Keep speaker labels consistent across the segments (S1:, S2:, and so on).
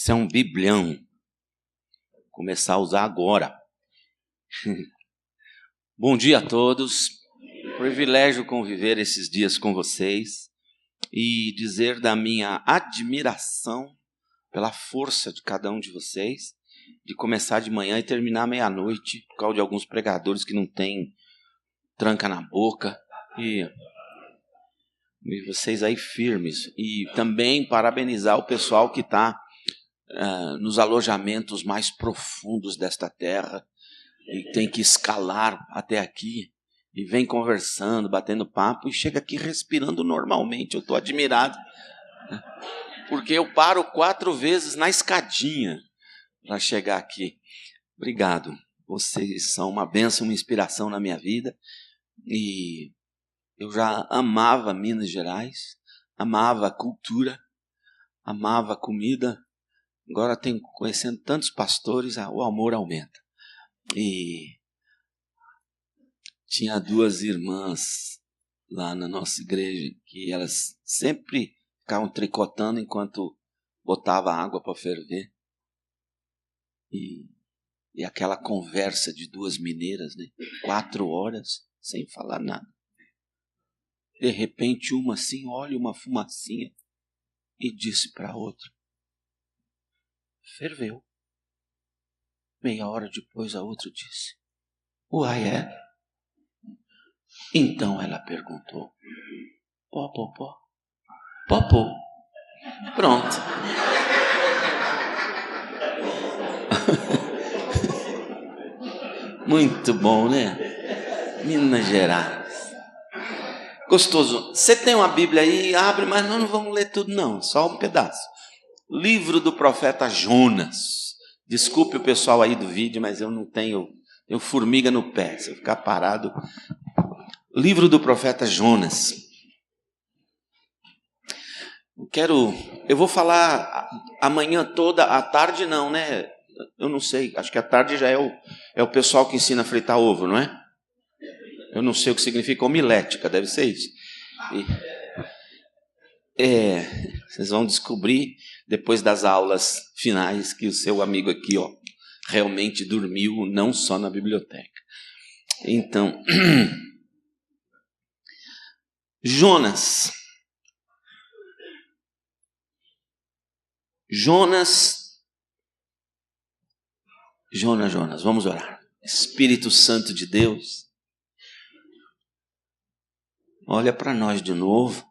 S1: Isso é um biblião. Vou começar a usar agora. Bom dia a todos. Privilégio conviver esses dias com vocês e dizer da minha admiração pela força de cada um de vocês, de começar de manhã e terminar meia-noite, por causa de alguns pregadores que não têm tranca na boca, e vocês aí firmes. E também parabenizar o pessoal que está nos alojamentos mais profundos desta terra e tem que escalar até aqui e vem conversando, batendo papo e chega aqui respirando normalmente. Eu estou admirado, porque eu paro 4 vezes na escadinha para chegar aqui. Obrigado, vocês são uma bênção, uma inspiração na minha vida. E eu já amava Minas Gerais, amava a cultura, amava a comida. Agora tenho conhecendo tantos pastores, o amor aumenta. E tinha 2 irmãs lá na nossa igreja que elas sempre ficavam tricotando enquanto botava água para ferver. E aquela conversa de 2 mineiras, né? 4 horas sem falar nada. De repente uma assim olha uma fumacinha e disse para a outra: ferveu. Meia hora depois a outra disse: uai, é? Então ela perguntou: pó, pó, pó, pó, pó. Pronto. Muito bom, né? Minas Gerais. Gostoso. Você tem uma Bíblia aí? Abre, mas nós não vamos ler tudo não, só um pedaço. Livro do profeta Jonas. Desculpe o pessoal aí do vídeo, mas eu não tenho formiga no pé. Se eu ficar parado. Livro do profeta Jonas. Eu vou falar amanhã toda, à tarde não, né? Eu não sei, acho que à tarde já é o pessoal que ensina a fritar ovo, não é? Eu não sei o que significa homilética, deve ser isso. Vocês vão descobrir depois das aulas finais que o seu amigo aqui, realmente dormiu, não só na biblioteca. Então, Jonas, vamos orar. Espírito Santo de Deus, olha para nós de novo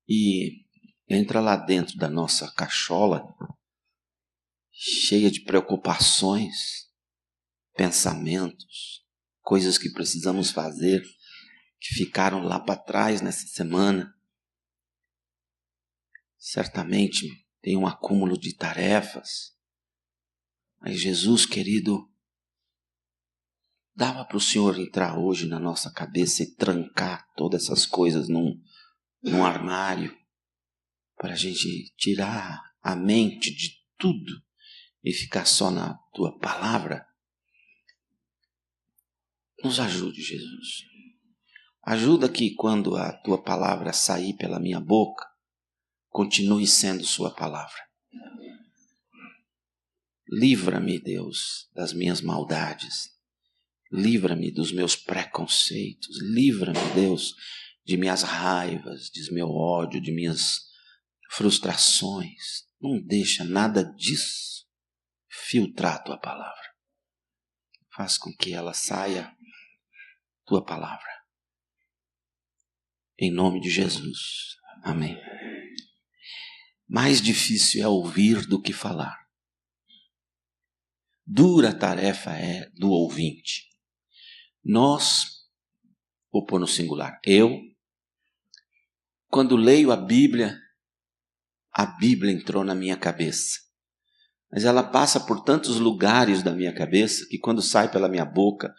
S1: e entra lá dentro da nossa cachola, cheia de preocupações, pensamentos, coisas que precisamos fazer, que ficaram lá para trás nessa semana. Certamente tem um acúmulo de tarefas, mas Jesus querido, dava para o Senhor entrar hoje na nossa cabeça e trancar todas essas coisas num armário, para a gente tirar a mente de tudo e ficar só na Tua palavra. Nos ajude, Jesus. Ajuda que quando a Tua palavra sair pela minha boca, continue sendo Sua palavra. Livra-me, Deus, das minhas maldades. Livra-me dos meus preconceitos. Livra-me, Deus, de minhas raivas, de meu ódio, de minhas frustrações. Não deixa nada disso filtrar a Tua palavra. Faz com que ela saia, Tua palavra. Em nome de Jesus. Amém. Mais difícil é ouvir do que falar. Dura tarefa é do ouvinte. Nós, vou pôr no singular, eu, quando leio a Bíblia entrou na minha cabeça. Mas ela passa por tantos lugares da minha cabeça que quando sai pela minha boca,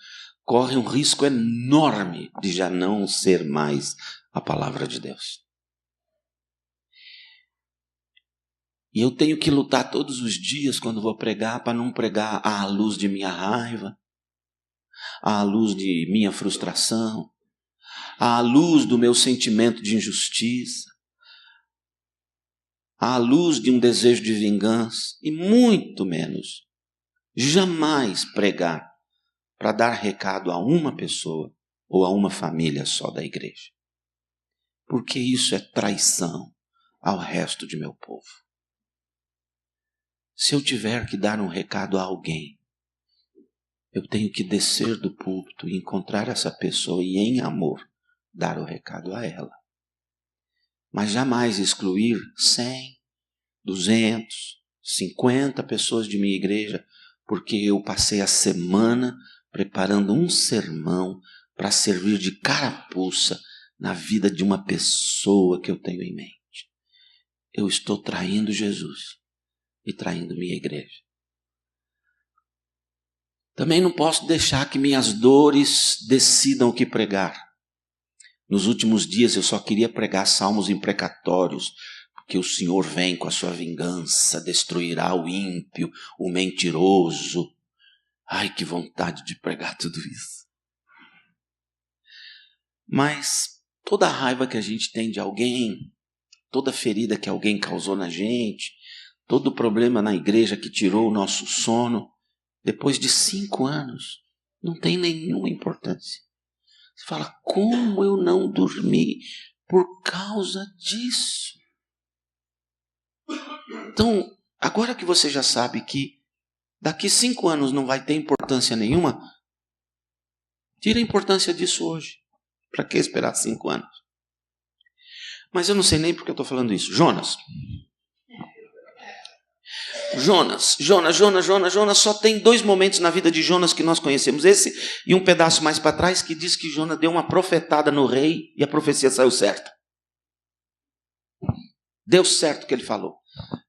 S1: corre um risco enorme de já não ser mais a palavra de Deus. E eu tenho que lutar todos os dias quando vou pregar para não pregar à luz de minha raiva, à luz de minha frustração, à luz do meu sentimento de injustiça, à luz de um desejo de vingança e muito menos jamais pregar para dar recado a uma pessoa ou a uma família só da igreja. Porque isso é traição ao resto de meu povo. Se eu tiver que dar um recado a alguém, eu tenho que descer do púlpito e encontrar essa pessoa e, em amor, dar o recado a ela. Mas jamais excluir 100, 200, 50 pessoas de minha igreja, porque eu passei a semana preparando um sermão para servir de carapuça na vida de uma pessoa que eu tenho em mente. Eu estou traindo Jesus e traindo minha igreja. Também não posso deixar que minhas dores decidam o que pregar. Nos últimos dias eu só queria pregar salmos imprecatórios, porque o Senhor vem com a sua vingança, destruirá o ímpio, o mentiroso. Ai, que vontade de pregar tudo isso. Mas toda a raiva que a gente tem de alguém, toda ferida que alguém causou na gente, todo problema na igreja que tirou o nosso sono, depois de 5 anos, não tem nenhuma importância. Você fala, como eu não dormi por causa disso? Então, agora que você já sabe que daqui 5 anos não vai ter importância nenhuma, tira a importância disso hoje. Para que esperar 5 anos? Mas eu não sei nem porque eu estou falando isso. Jonas, só tem 2 momentos na vida de Jonas que nós conhecemos. Esse e um pedaço mais para trás que diz que Jonas deu uma profetada no rei e a profecia saiu certa. Deu certo o que ele falou.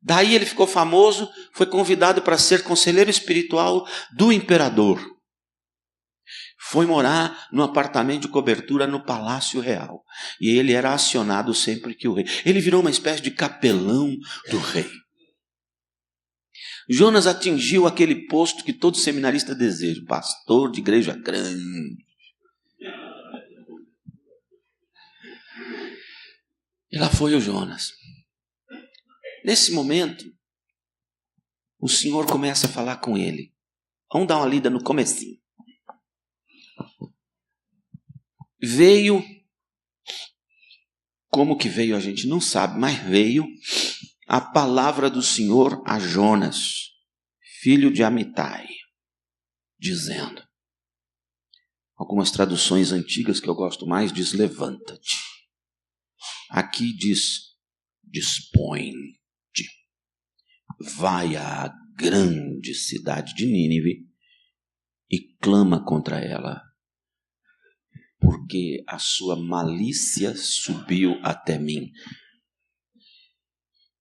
S1: Daí ele ficou famoso, foi convidado para ser conselheiro espiritual do imperador. Foi morar num apartamento de cobertura no Palácio Real. E ele era acionado sempre que o rei... Ele virou uma espécie de capelão do rei. Jonas atingiu aquele posto que todo seminarista deseja, pastor de igreja grande. E lá foi o Jonas. Nesse momento, o Senhor começa a falar com ele. Vamos dar uma lida no comecinho. Veio, como que veio a gente não sabe, mas veio a palavra do Senhor a Jonas, filho de Amitai, dizendo, algumas traduções antigas que eu gosto mais diz levanta-te. Aqui diz dispõe-te, vai à grande cidade de Nínive e clama contra ela, porque a sua malícia subiu até mim.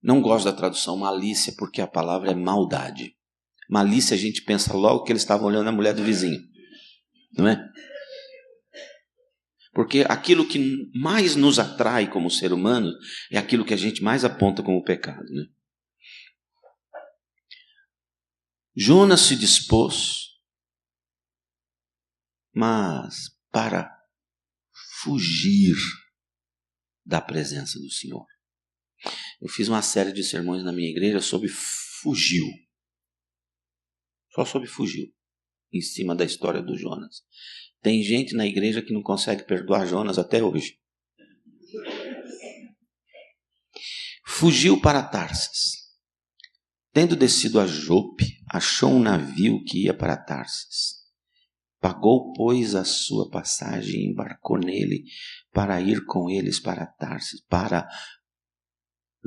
S1: Não gosto da tradução malícia, porque a palavra é maldade. Malícia a gente pensa logo que eles estavam olhando a mulher do vizinho, não é? Porque aquilo que mais nos atrai como ser humano é aquilo que a gente mais aponta como pecado, né? Jonas se dispôs, mas para fugir da presença do Senhor. Eu fiz uma série de sermões na minha igreja sobre fugiu. Só sobre fugiu, em cima da história do Jonas. Tem gente na igreja que não consegue perdoar Jonas até hoje. Fugiu para Tarsis. Tendo descido a Jope, achou um navio que ia para Tarsis. Pagou, pois, a sua passagem e embarcou nele para ir com eles para Tarsis, para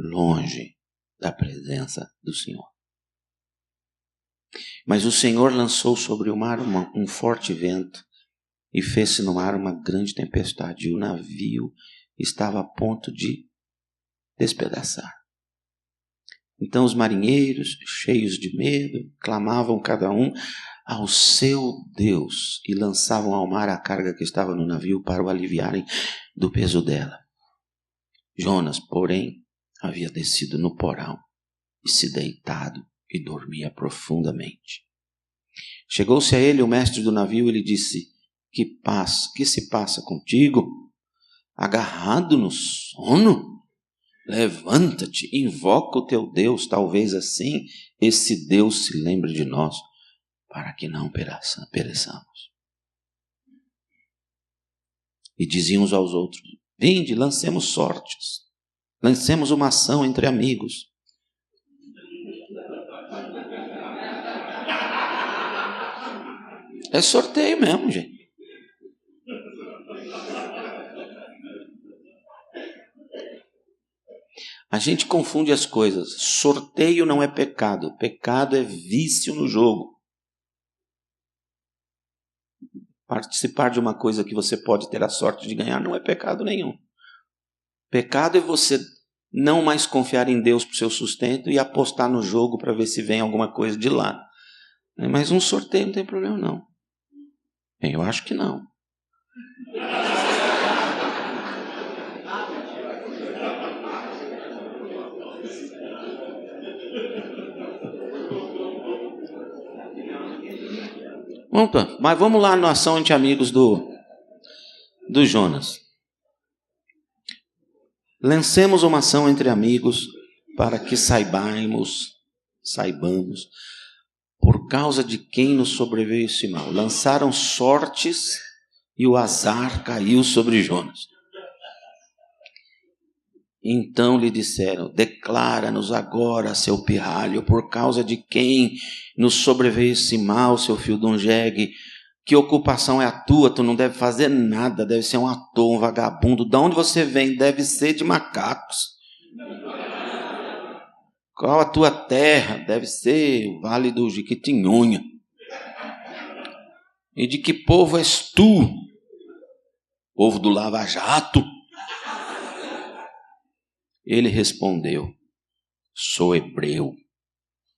S1: longe da presença do Senhor. Mas o Senhor lançou sobre o mar um forte vento e fez-se no mar uma grande tempestade, e o navio estava a ponto de despedaçar. Então os marinheiros, cheios de medo, clamavam cada um ao seu Deus e lançavam ao mar a carga que estava no navio para o aliviarem do peso dela. Jonas, porém, havia descido no porão e se deitado e dormia profundamente. Chegou-se a ele o mestre do navio e lhe disse: que se passa contigo? Agarrado no sono? Levanta-te, invoca o teu Deus, talvez assim esse Deus se lembre de nós, para que não pereçamos. E diziam uns aos outros: vinde, lancemos sortes, lancemos uma ação entre amigos. É sorteio mesmo, gente. A gente confunde as coisas. Sorteio não é pecado. Pecado é vício no jogo. Participar de uma coisa que você pode ter a sorte de ganhar não é pecado nenhum. Pecado é você não mais confiar em Deus para o seu sustento e apostar no jogo para ver se vem alguma coisa de lá. Mas um sorteio não tem problema não. Eu acho que não. Mas vamos lá na ação entre amigos do Jonas. Lancemos uma ação entre amigos para que saibamos, por causa de quem nos sobreveio esse mal. Lançaram sortes e o azar caiu sobre Jonas. Então lhe disseram: declara-nos agora, seu pirralho, por causa de quem nos sobreveio esse mal, seu filho de um jegue. Que ocupação é a tua? Tu não deve fazer nada, deve ser um ator, um vagabundo. De onde você vem? Deve ser de macacos. Qual a tua terra? Deve ser o Vale do Jequitinhonha. E de que povo és tu? Povo do Lava Jato? Ele respondeu: sou hebreu,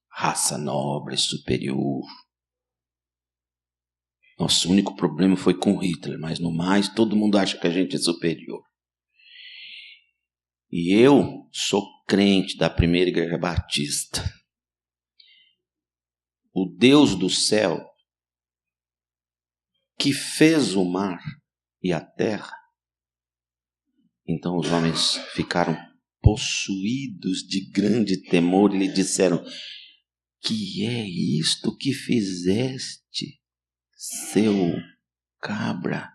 S1: raça nobre, superior. Nosso único problema foi com Hitler, mas no mais todo mundo acha que a gente é superior. E eu sou crente da primeira igreja batista. O Deus do céu, que fez o mar e a terra. Então os homens ficaram possuídos de grande temor e lhe disseram: que é isto que fizeste, seu cabra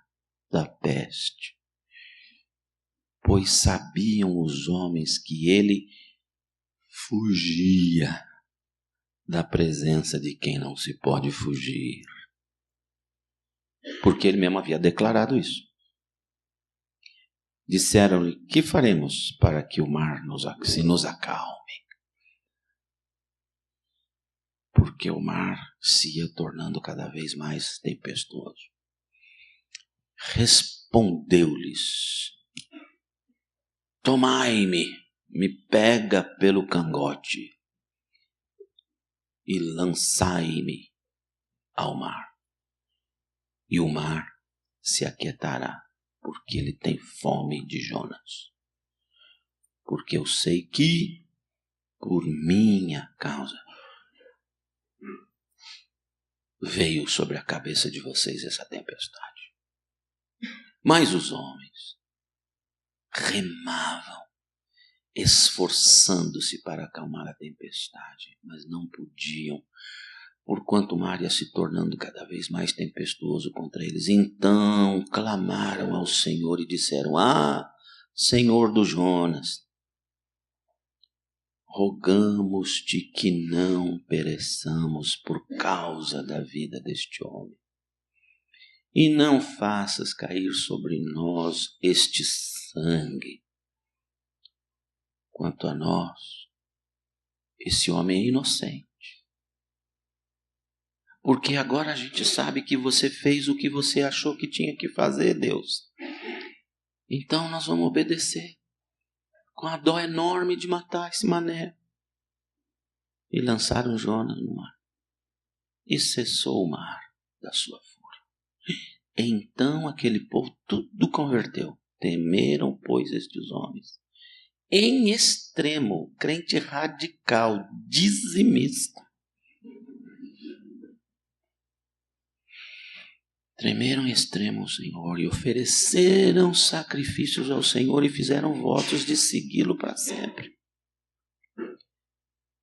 S1: da peste? Pois sabiam os homens que ele fugia da presença de quem não se pode fugir. Porque ele mesmo havia declarado isso. Disseram-lhe: que faremos para que o mar se nos acalme? Porque o mar se ia tornando cada vez mais tempestuoso. Respondeu-lhes: tomai-me, me pega pelo cangote e lançai-me ao mar. E o mar se aquietará, porque ele tem fome de Jonas. Porque eu sei que, por minha causa, veio sobre a cabeça de vocês essa tempestade. Mas os homens remavam, esforçando-se para acalmar a tempestade, mas não podiam, porquanto o mar ia se tornando cada vez mais tempestuoso contra eles. Então clamaram ao Senhor e disseram: ah, Senhor do Jonas, rogamos-te que não pereçamos por causa da vida deste homem. E não faças cair sobre nós este sangue. Quanto a nós, esse homem é inocente. Porque agora a gente sabe que você fez o que você achou que tinha que fazer, Deus. Então nós vamos obedecer. Com a dó enorme de matar esse mané. E lançaram Jonas no mar. E cessou o mar da sua fúria. Então aquele povo tudo converteu. Temeram, pois, estes homens. Em extremo, crente radical, dizimista. tremeram em extremo ao Senhor e ofereceram sacrifícios ao Senhor e fizeram votos de segui-lo para sempre.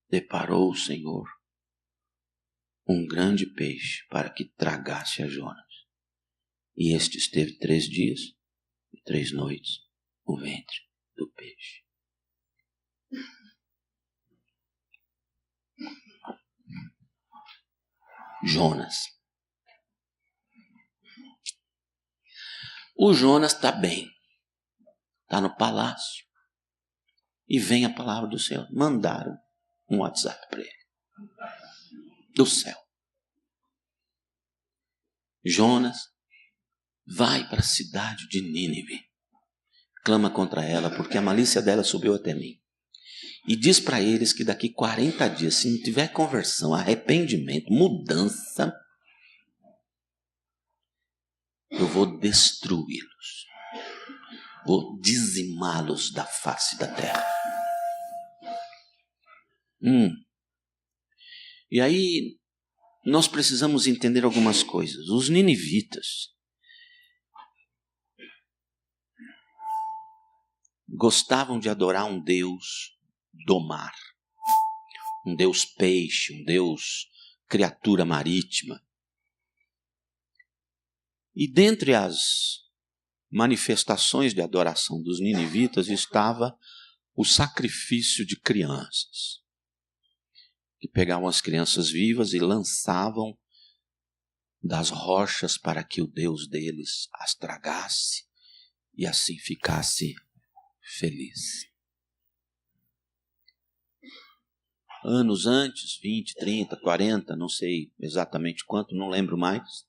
S1: Deparou o Senhor um grande peixe para que tragasse a Jonas. E este esteve 3 dias e 3 noites no ventre do peixe. Jonas. O Jonas está bem. Está no palácio. E vem a palavra do Senhor. Mandaram um WhatsApp para ele. Do céu. Jonas, vai para a cidade de Nínive. Clama contra ela, porque a malícia dela subiu até mim. E diz para eles que daqui 40 dias, se não tiver conversão, arrependimento, mudança, eu vou destruí-los. Vou dizimá-los da face da terra. E aí, nós precisamos entender algumas coisas. Os ninivitas gostavam de adorar um Deus do mar. Um Deus peixe, um Deus criatura marítima. E dentre as manifestações de adoração dos ninivitas estava o sacrifício de crianças. Que pegavam as crianças vivas e lançavam das rochas para que o Deus deles as tragasse e assim ficasse feliz. Anos antes, 20, 30, 40, não sei exatamente quanto, não lembro mais,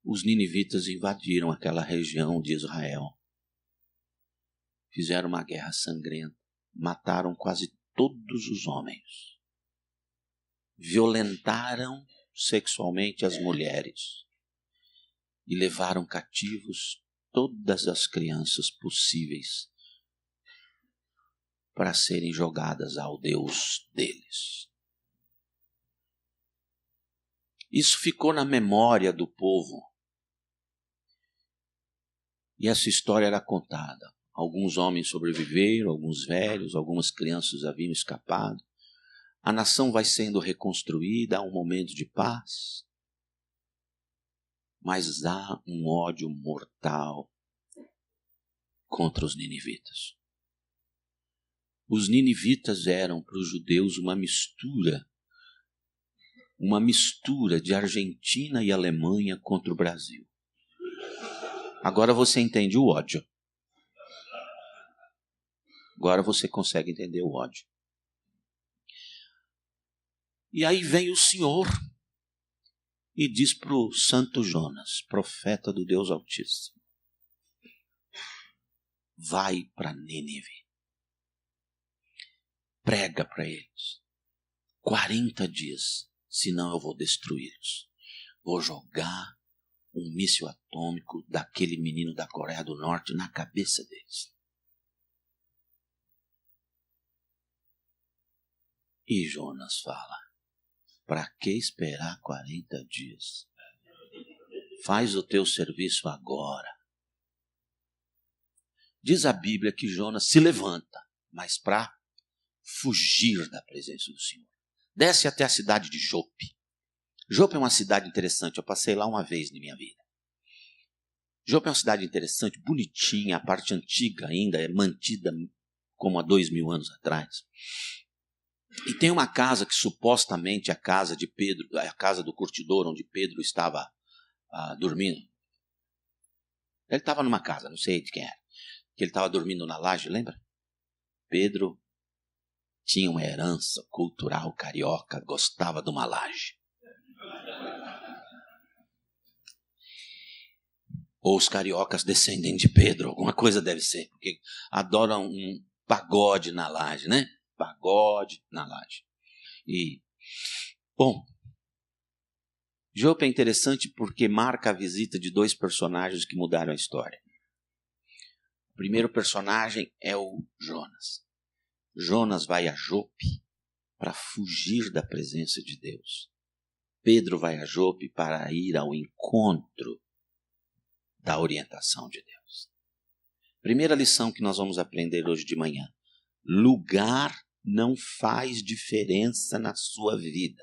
S1: os ninivitas invadiram aquela região de Israel. Fizeram uma guerra sangrenta, mataram quase todos os homens. Violentaram sexualmente as mulheres e levaram cativos todas as crianças possíveis para serem jogadas ao Deus deles. Isso ficou na memória do povo. E essa história era contada. Alguns homens sobreviveram, alguns velhos, algumas crianças haviam escapado. A nação vai sendo reconstruída, há um momento de paz. Mas há um ódio mortal contra os ninivitas. Os ninivitas eram para os judeus uma mistura de Argentina e Alemanha contra o Brasil. Agora você entende o ódio. Agora você consegue entender o ódio. E aí vem o Senhor e diz para o santo Jonas, profeta do Deus Altíssimo, vai para Nínive, prega para eles, 40 dias, senão eu vou destruí-los. Vou jogar um míssil atômico daquele menino da Coreia do Norte na cabeça deles. E Jonas fala, para que esperar 40 dias? Faz o teu serviço agora. Diz a Bíblia que Jonas se levanta, mas para fugir da presença do Senhor. Desce até a cidade de Jope. Jope é uma cidade interessante, eu passei lá uma vez na minha vida. Jope é uma cidade interessante, bonitinha, a parte antiga ainda é mantida como há 2000 anos atrás. E tem uma casa que supostamente é a casa de Pedro, a casa do curtidor onde Pedro estava dormindo. Ele estava numa casa, não sei de quem era, que ele estava dormindo na laje, lembra? Pedro tinha uma herança cultural carioca, gostava de uma laje. Ou os cariocas descendem de Pedro, alguma coisa deve ser, porque adoram um pagode na laje, né? Pagode na laje. E, bom, Jope é interessante porque marca a visita de 2 personagens que mudaram a história. O primeiro personagem é o Jonas. Jonas vai a Jope para fugir da presença de Deus. Pedro vai a Jope para ir ao encontro da orientação de Deus. Primeira lição que nós vamos aprender hoje de manhã. Lugar não faz diferença na sua vida.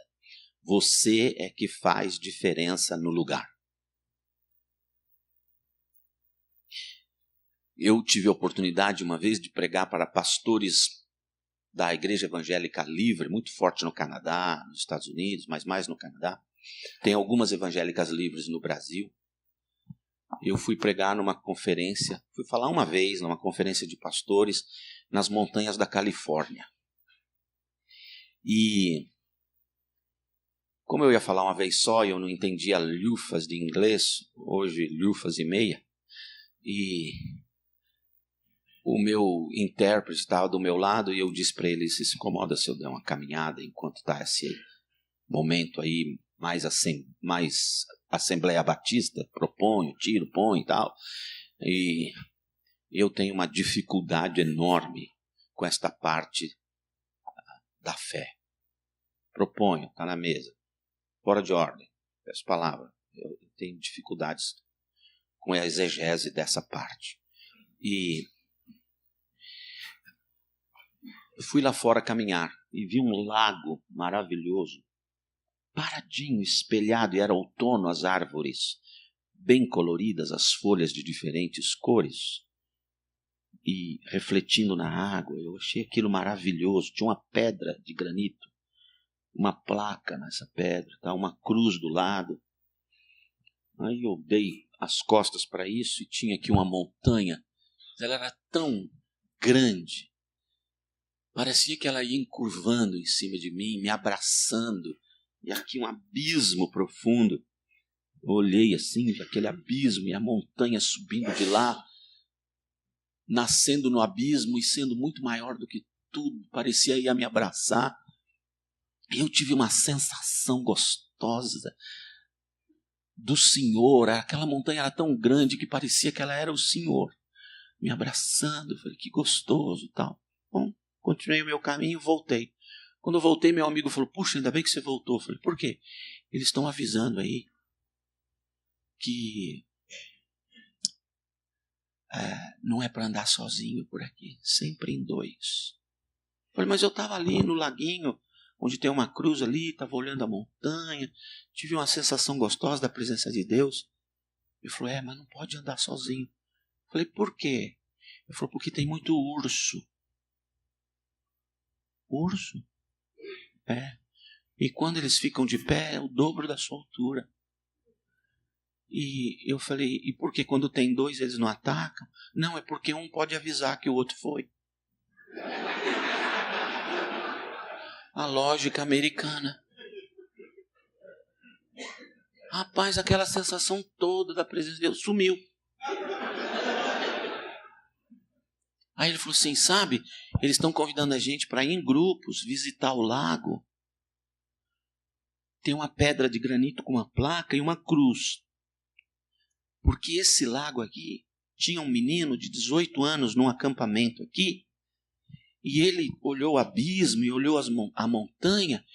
S1: Você é que faz diferença no lugar. Eu tive a oportunidade uma vez de pregar para pastores da Igreja Evangélica Livre, muito forte no Canadá, nos Estados Unidos, mas mais no Canadá. Tem algumas evangélicas livres no Brasil. Eu fui pregar numa conferência, fui falar uma vez numa conferência de pastores nas montanhas da Califórnia. E como eu ia falar uma vez só e eu não entendia lufas de inglês, hoje lufas e meia, e o meu intérprete estava do meu lado e eu disse para ele, se incomoda se eu der uma caminhada enquanto está esse momento aí, mais Assembleia Batista, proponho, tiro, põe e tal. E eu tenho uma dificuldade enorme com esta parte da fé. Proponho, está na mesa. Fora de ordem, peço palavra. Eu tenho dificuldades com a exegese dessa parte. E eu fui lá fora caminhar e vi um lago maravilhoso, paradinho, espelhado, e era outono, as árvores bem coloridas, as folhas de diferentes cores, e refletindo na água. Eu achei aquilo maravilhoso. Tinha uma pedra de granito, uma placa nessa pedra, tá? Uma cruz do lado. Aí eu dei as costas para isso e tinha aqui uma montanha. Ela era tão grande, parecia que ela ia encurvando em cima de mim, me abraçando, e aqui um abismo profundo. Eu olhei assim, aquele abismo e a montanha subindo de lá, nascendo no abismo e sendo muito maior do que tudo, parecia ir a me abraçar. E eu tive uma sensação gostosa do Senhor. Aquela montanha era tão grande que parecia que ela era o Senhor me abraçando. Eu falei, que gostoso, tal. Bom, continuei o meu caminho e voltei. Quando eu voltei, meu amigo falou, puxa, ainda bem que você voltou. Eu falei, por quê? Eles estão avisando aí que não é para andar sozinho por aqui, sempre em dois. Eu falei, mas eu estava ali no laguinho, onde tem uma cruz ali, estava olhando a montanha, tive uma sensação gostosa da presença de Deus. Ele falou, mas não pode andar sozinho. Eu falei, por quê? Ele falou, porque tem muito urso. Urso? E quando eles ficam de pé, é o dobro da sua altura. E eu falei, e por que quando tem dois eles não atacam? Não, é porque um pode avisar que o outro foi. A lógica americana. Rapaz, aquela sensação toda da presença de Deus sumiu. Aí ele falou assim, sabe, eles estão convidando a gente para ir em grupos, visitar o lago. Tem uma pedra de granito com uma placa e uma cruz. Porque esse lago aqui tinha um menino de 18 anos num acampamento aqui, e ele olhou o abismo e olhou a montanha,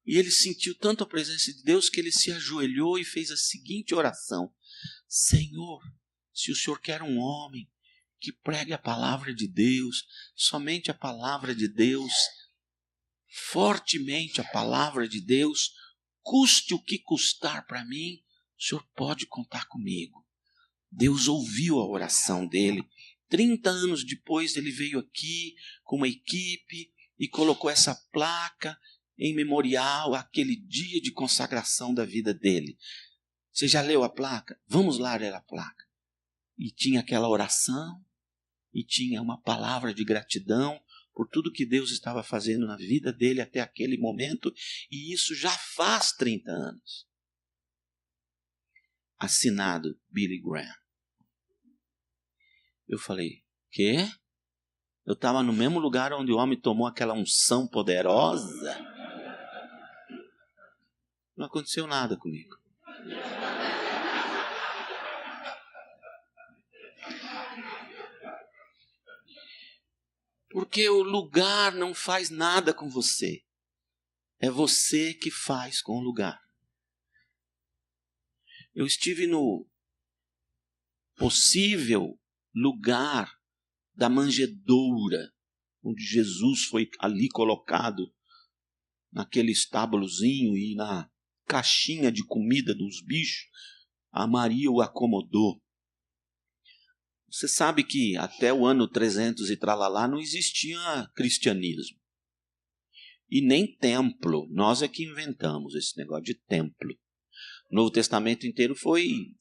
S1: e ele sentiu tanto a presença de Deus que ele se ajoelhou e fez a seguinte oração: Senhor, se o Senhor quer um homem que pregue a palavra de Deus, somente a palavra de Deus, fortemente a palavra de Deus, custe o que custar para mim, o Senhor pode contar comigo. Deus ouviu a oração dele. 30 anos depois ele veio aqui com uma equipe e colocou essa placa em memorial àquele dia de consagração da vida dele. Você já leu a placa? Vamos lá ler a placa. E tinha aquela oração e tinha uma palavra de gratidão por tudo que Deus estava fazendo na vida dele até aquele momento, e isso já faz 30 anos. Assinado Billy Graham. Eu falei, quê? Eu estava no mesmo lugar onde o homem tomou aquela unção poderosa. Não aconteceu nada comigo. Porque o lugar não faz nada com você. É você que faz com o lugar. Eu estive no possível lugar da manjedoura, onde Jesus foi ali colocado, naquele estábulozinho e na caixinha de comida dos bichos, a Maria o acomodou. Você sabe que até o ano 300 e tralalá não existia cristianismo. E nem templo. Nós é que inventamos esse negócio de templo. O Novo Testamento inteiro foi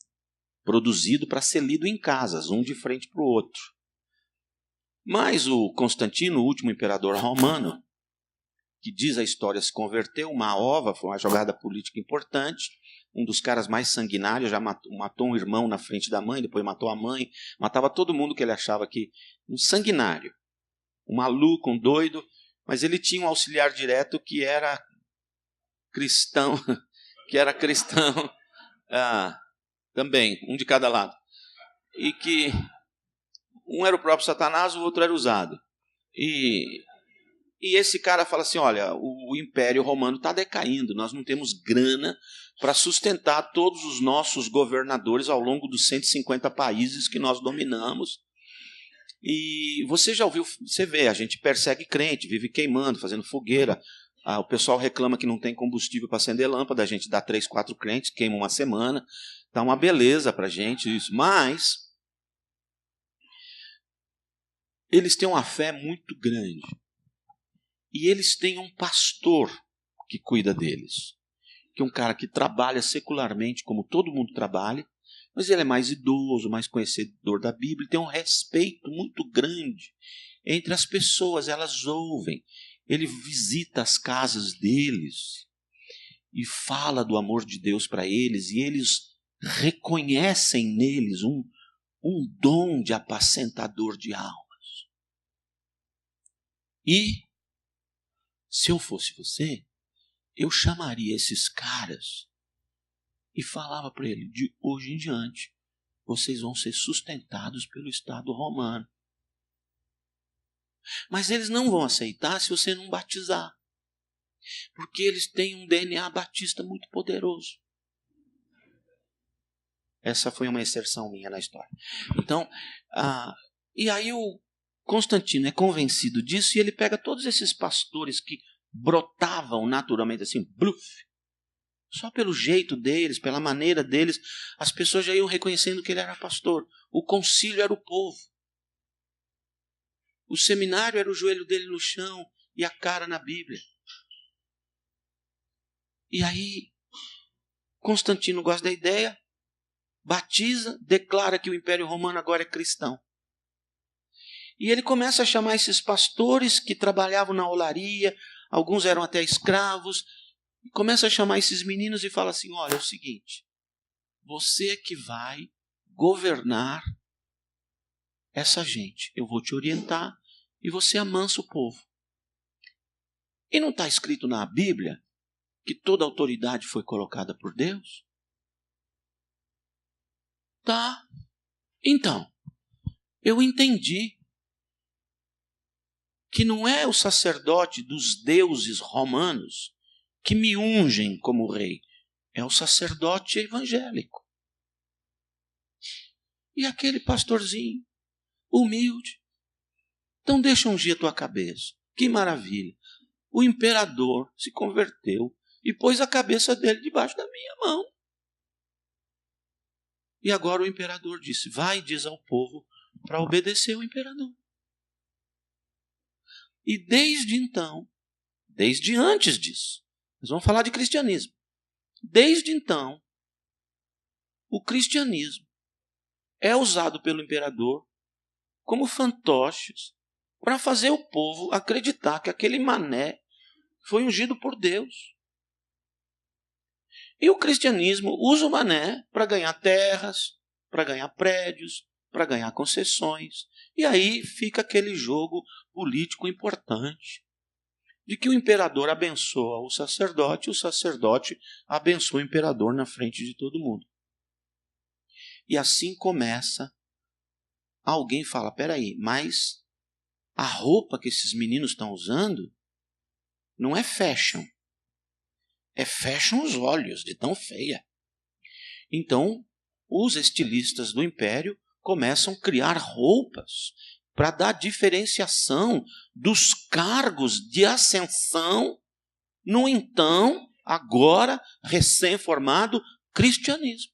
S1: produzido para ser lido em casas, um de frente para o outro. Mas o Constantino, o último imperador romano, que diz a história, se converteu, uma ova, foi uma jogada política importante, um dos caras mais sanguinários, já matou um irmão na frente da mãe, depois matou a mãe, matava todo mundo que ele achava que... Um sanguinário, um maluco, um doido, mas ele tinha um auxiliar direto que era cristão, também, um de cada lado. E que um era o próprio Satanás, o outro era usado. E esse cara fala assim, olha, o Império Romano está decaindo, nós não temos grana para sustentar todos os nossos governadores ao longo dos 150 países que nós dominamos. E você já ouviu, você vê, a gente persegue crente, vive queimando, fazendo fogueira. O pessoal reclama que não tem combustível para acender lâmpada, a gente dá 3, 4 crentes, queima uma semana. Tá uma beleza para a gente isso. Mas eles têm uma fé muito grande. E eles têm um pastor que cuida deles. Que é um cara que trabalha secularmente, como todo mundo trabalha, mas ele é mais idoso, mais conhecedor da Bíblia, tem um respeito muito grande entre as pessoas, elas ouvem. Ele visita as casas deles e fala do amor de Deus para eles, e eles reconhecem neles um dom de apacentador de almas. E, se eu fosse você, eu chamaria esses caras e falava para ele, de hoje em diante, vocês vão ser sustentados pelo Estado romano. Mas eles não vão aceitar se você não batizar. Porque eles têm um DNA batista muito poderoso. Essa foi uma inserção minha na história. Então, e aí o Constantino é convencido disso e ele pega todos esses pastores que brotavam naturalmente assim, bluf, só pelo jeito deles, pela maneira deles, as pessoas já iam reconhecendo que ele era pastor. O concílio era o povo. O seminário era o joelho dele no chão e a cara na Bíblia. E aí, Constantino gosta da ideia, batiza, declara que o Império Romano agora é cristão. E ele começa a chamar esses pastores que trabalhavam na olaria, alguns eram até escravos, e começa a chamar esses meninos e fala assim, olha, é o seguinte, você é que vai governar essa gente. Eu vou te orientar e você amansa o povo. E não está escrito na Bíblia que toda autoridade foi colocada por Deus? Tá. Então, eu entendi que não é o sacerdote dos deuses romanos que me ungem como rei. É o sacerdote evangélico. E aquele pastorzinho, humilde. Então deixa ungir a tua cabeça. Que maravilha. O imperador se converteu e pôs a cabeça dele debaixo da minha mão. E agora o imperador disse, vai e diz ao povo para obedecer o imperador. E desde então, desde antes disso, nós vamos falar de cristianismo. Desde então, o cristianismo é usado pelo imperador como fantoches para fazer o povo acreditar que aquele mané foi ungido por Deus. E o cristianismo usa o mané para ganhar terras, para ganhar prédios, para ganhar concessões. E aí fica aquele jogo político importante de que o imperador abençoa o sacerdote abençoa o imperador na frente de todo mundo. E assim começa. Alguém fala, peraí, mas a roupa que esses meninos estão usando não é fashion. É fashion os olhos, de tão feia. Então, os estilistas do império começam a criar roupas para dar diferenciação dos cargos de ascensão no então, agora, recém-formado cristianismo.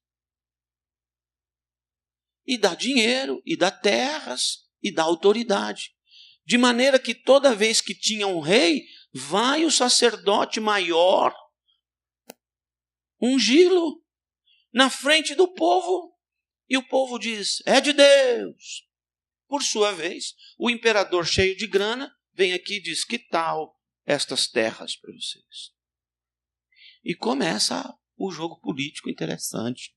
S1: E dá dinheiro, e dá terras, e dá autoridade. De maneira que toda vez que tinha um rei, vai o sacerdote maior ungí-lo na frente do povo. E o povo diz, é de Deus. Por sua vez, o imperador cheio de grana vem aqui e diz, que tal estas terras para vocês? E começa o jogo político interessante,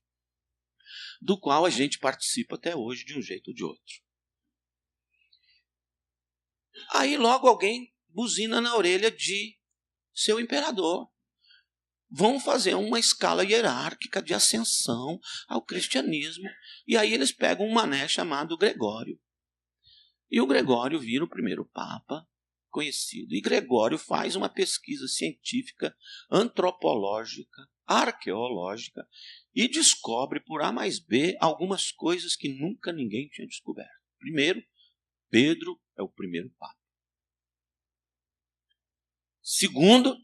S1: do qual a gente participa até hoje de um jeito ou de outro. Aí logo alguém buzina na orelha de seu imperador. Vão fazer uma escala hierárquica de ascensão ao cristianismo. E aí eles pegam um mané chamado Gregório. E o Gregório vira o primeiro papa conhecido. E Gregório faz uma pesquisa científica, antropológica, arqueológica, e descobre por A mais B algumas coisas que nunca ninguém tinha descoberto. Primeiro, Pedro é o primeiro papa. Segundo,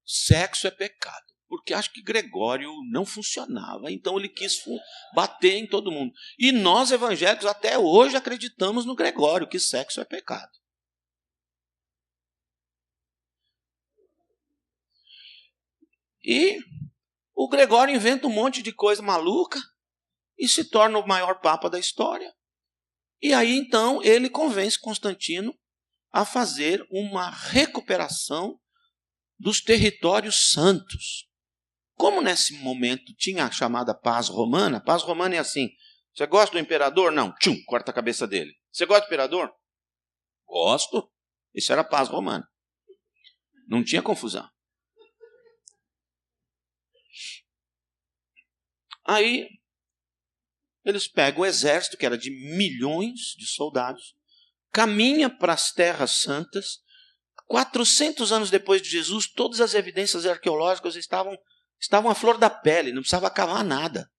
S1: sexo é pecado. Porque acho que Gregório não funcionava, então ele quis bater em todo mundo. E nós, evangélicos, até hoje acreditamos no Gregório, que sexo é pecado. E o Gregório inventa um monte de coisa maluca e se torna o maior papa da história. E aí, então, ele convence Constantino a fazer uma recuperação dos territórios santos. Como nesse momento tinha a chamada paz romana é assim, você gosta do imperador? Não, tchum, corta a cabeça dele. Você gosta do imperador? Gosto. Isso era a paz romana. Não tinha confusão. Aí, eles pegam o exército, que era de milhões de soldados, caminha para as terras santas. 400 anos depois de Jesus, todas as evidências arqueológicas estavam à flor da pele, não precisava cavar nada.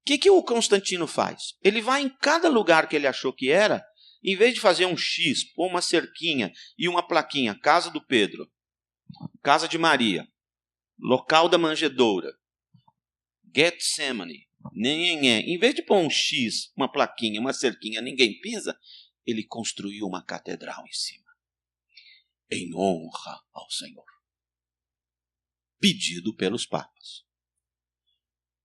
S1: O que o Constantino faz? Ele vai em cada lugar que ele achou que era, em vez de fazer um X, pôr uma cerquinha e uma plaquinha, casa do Pedro, casa de Maria, local da manjedoura, Getsemane, em vez de pôr um X, uma plaquinha, uma cerquinha, ninguém pisa, ele construiu uma catedral em cima, em honra ao Senhor, pedido pelos papas.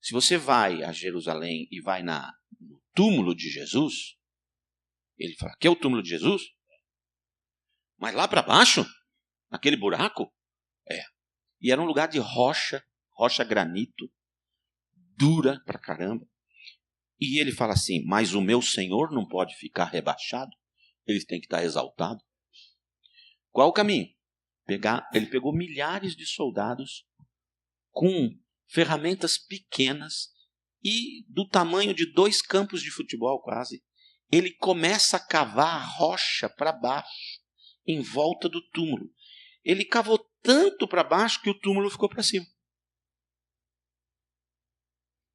S1: Se você vai a Jerusalém e vai no túmulo de Jesus, ele fala, aqui é o túmulo de Jesus? Mas lá para baixo, naquele buraco? É. E era um lugar de rocha granito, dura pra caramba. E ele fala assim, mas o meu Senhor não pode ficar rebaixado, ele tem que estar exaltado. Qual o caminho? Ele pegou milhares de soldados com ferramentas pequenas e do tamanho de 2 campos de futebol quase. Ele começa a cavar a rocha para baixo, em volta do túmulo. Ele cavou tanto para baixo que o túmulo ficou para cima.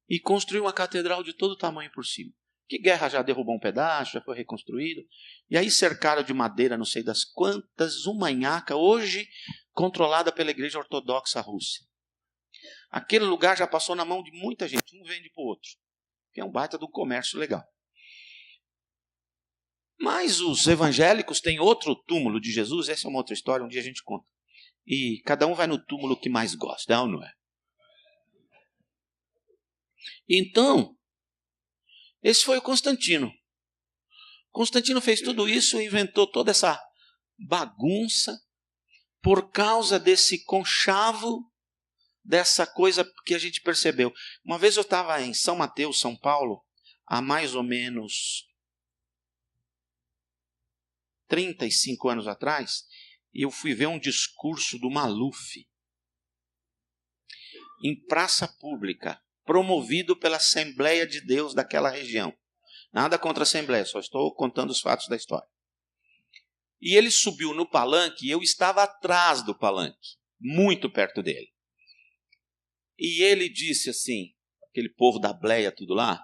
S1: E construiu uma catedral de todo tamanho por cima. Que guerra já derrubou um pedaço, já foi reconstruído. E aí cercaram de madeira, não sei das quantas, uma nhaca, hoje controlada pela Igreja Ortodoxa Russa. Aquele lugar já passou na mão de muita gente, um vende para o outro. Que é um baita do comércio legal. Mas os evangélicos têm outro túmulo de Jesus, essa é uma outra história, um dia a gente conta. E cada um vai no túmulo que mais gosta, é ou não é? Então, esse foi o Constantino. Constantino fez tudo isso, inventou toda essa bagunça por causa desse conchavo, dessa coisa que a gente percebeu. Uma vez eu estava em São Mateus, São Paulo, há mais ou menos 35 anos atrás, e eu fui ver um discurso do Maluf em praça pública, promovido pela Assembleia de Deus daquela região. Nada contra a Assembleia, só estou contando os fatos da história. E ele subiu no palanque e eu estava atrás do palanque, muito perto dele. E ele disse assim, aquele povo da bleia, tudo lá,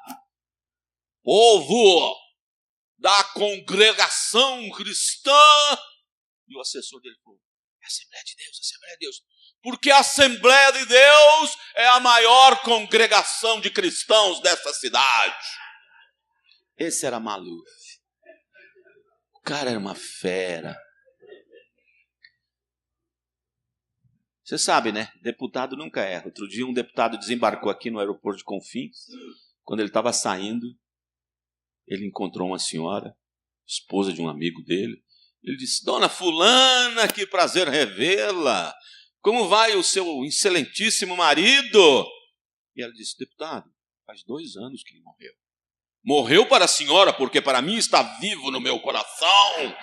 S1: povo da congregação cristã. E o assessor dele falou, é Assembleia de Deus, Assembleia de Deus. Porque a Assembleia de Deus é a maior congregação de cristãos dessa cidade. Esse era Maluf. O cara era uma fera. Você sabe, né? Deputado nunca erra. Outro dia um deputado desembarcou aqui no aeroporto de Confins. Quando ele estava saindo, ele encontrou uma senhora, esposa de um amigo dele. Ele disse, dona fulana, que prazer revê-la. Como vai o seu excelentíssimo marido? E ela disse, deputado, faz 2 anos que ele morreu. Morreu para a senhora, porque para mim está vivo no meu coração.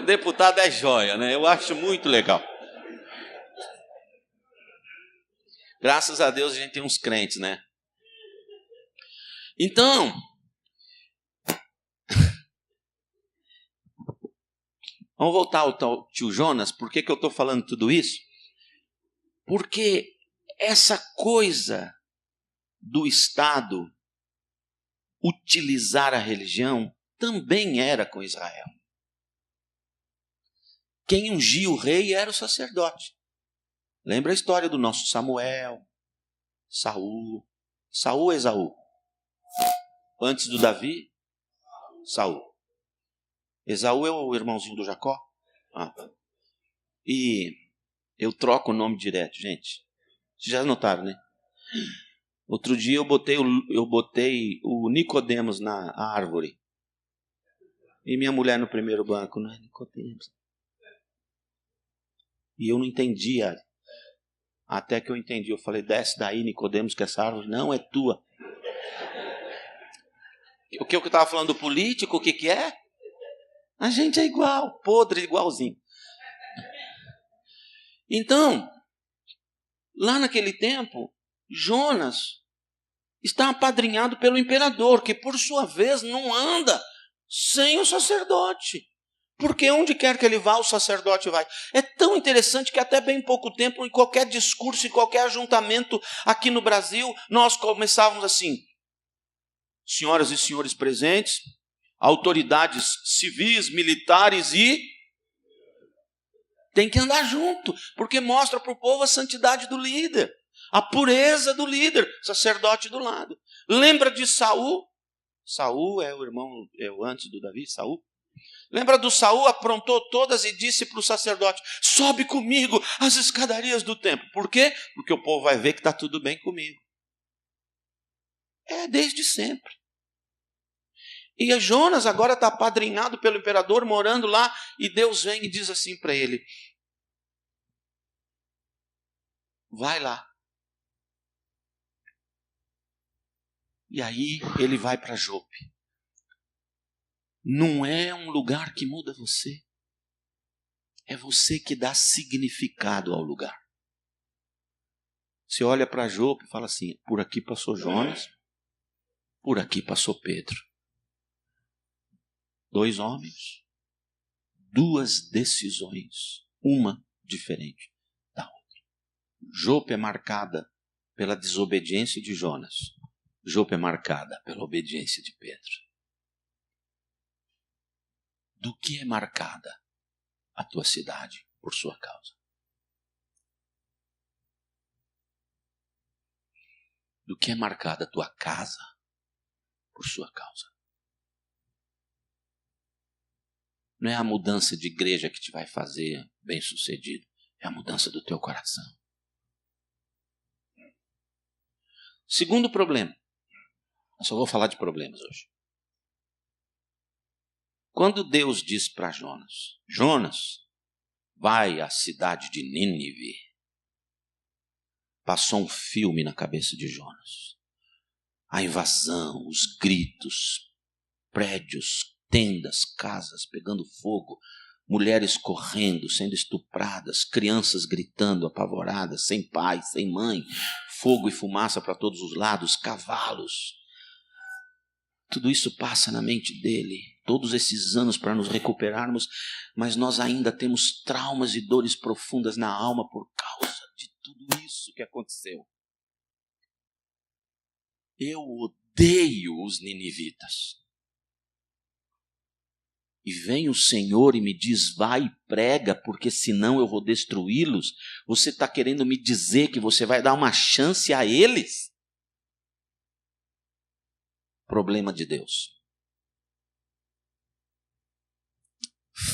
S1: Deputado é joia, né? Eu acho muito legal. Graças a Deus a gente tem uns crentes, né? Então, vamos voltar ao tio Jonas. Por que eu estou falando tudo isso? Porque essa coisa do Estado utilizar a religião também era com Israel. Quem ungia o rei era o sacerdote. Lembra a história do nosso Samuel, Saul. Saul ou Esaú? Antes do Davi, Saul. Esaú é o irmãozinho do Jacó? E eu troco o nome direto, gente. Vocês já notaram, né? Outro dia eu botei o Nicodemos na árvore. E minha mulher no primeiro banco, não é Nicodemos. E eu não entendia. Até que eu entendi. Eu falei, desce daí, Nicodemos, que essa árvore não é tua. O que eu estava falando do político, o que é? A gente é igual, podre igualzinho. Então, lá naquele tempo, Jonas está apadrinhado pelo imperador, que por sua vez não anda sem o sacerdote. Porque onde quer que ele vá, o sacerdote vai. É tão interessante que até bem pouco tempo, em qualquer discurso, em qualquer ajuntamento aqui no Brasil, nós começávamos assim, senhoras e senhores presentes, autoridades civis, militares e... Tem que andar junto, porque mostra para o povo a santidade do líder, a pureza do líder, sacerdote do lado. Lembra de Saul? Saul é o irmão, antes do Davi, Saul. Lembra do Saul? Aprontou todas e disse para o sacerdote, sobe comigo as escadarias do templo. Por quê? Porque o povo vai ver que está tudo bem comigo. É desde sempre. E Jonas agora está apadrinhado pelo imperador, morando lá, e Deus vem e diz assim para ele, vai lá. E aí ele vai para Jope. Não é um lugar que muda você. É você que dá significado ao lugar. Você olha para Jope e fala assim, por aqui passou Jonas, por aqui passou Pedro. 2 homens, 2 decisões, uma diferente da outra. Jope é marcada pela desobediência de Jonas. Jope é marcada pela obediência de Pedro. Do que é marcada a tua cidade por sua causa? Do que é marcada a tua casa por sua causa? Não é a mudança de igreja que te vai fazer bem-sucedido. É a mudança do teu coração. Segundo problema. Eu só vou falar de problemas hoje. Quando Deus diz para Jonas, Jonas, vai à cidade de Nínive. Passou um filme na cabeça de Jonas. A invasão, os gritos, prédios, tendas, casas pegando fogo, mulheres correndo, sendo estupradas, crianças gritando apavoradas, sem pai, sem mãe, fogo e fumaça para todos os lados, cavalos. Tudo isso passa na mente dele, todos esses anos para nos recuperarmos, mas nós ainda temos traumas e dores profundas na alma por causa de tudo isso que aconteceu. Eu odeio os ninivitas. E vem o Senhor e me diz, vai e prega, porque senão eu vou destruí-los. Você está querendo me dizer que você vai dar uma chance a eles? Problema de Deus.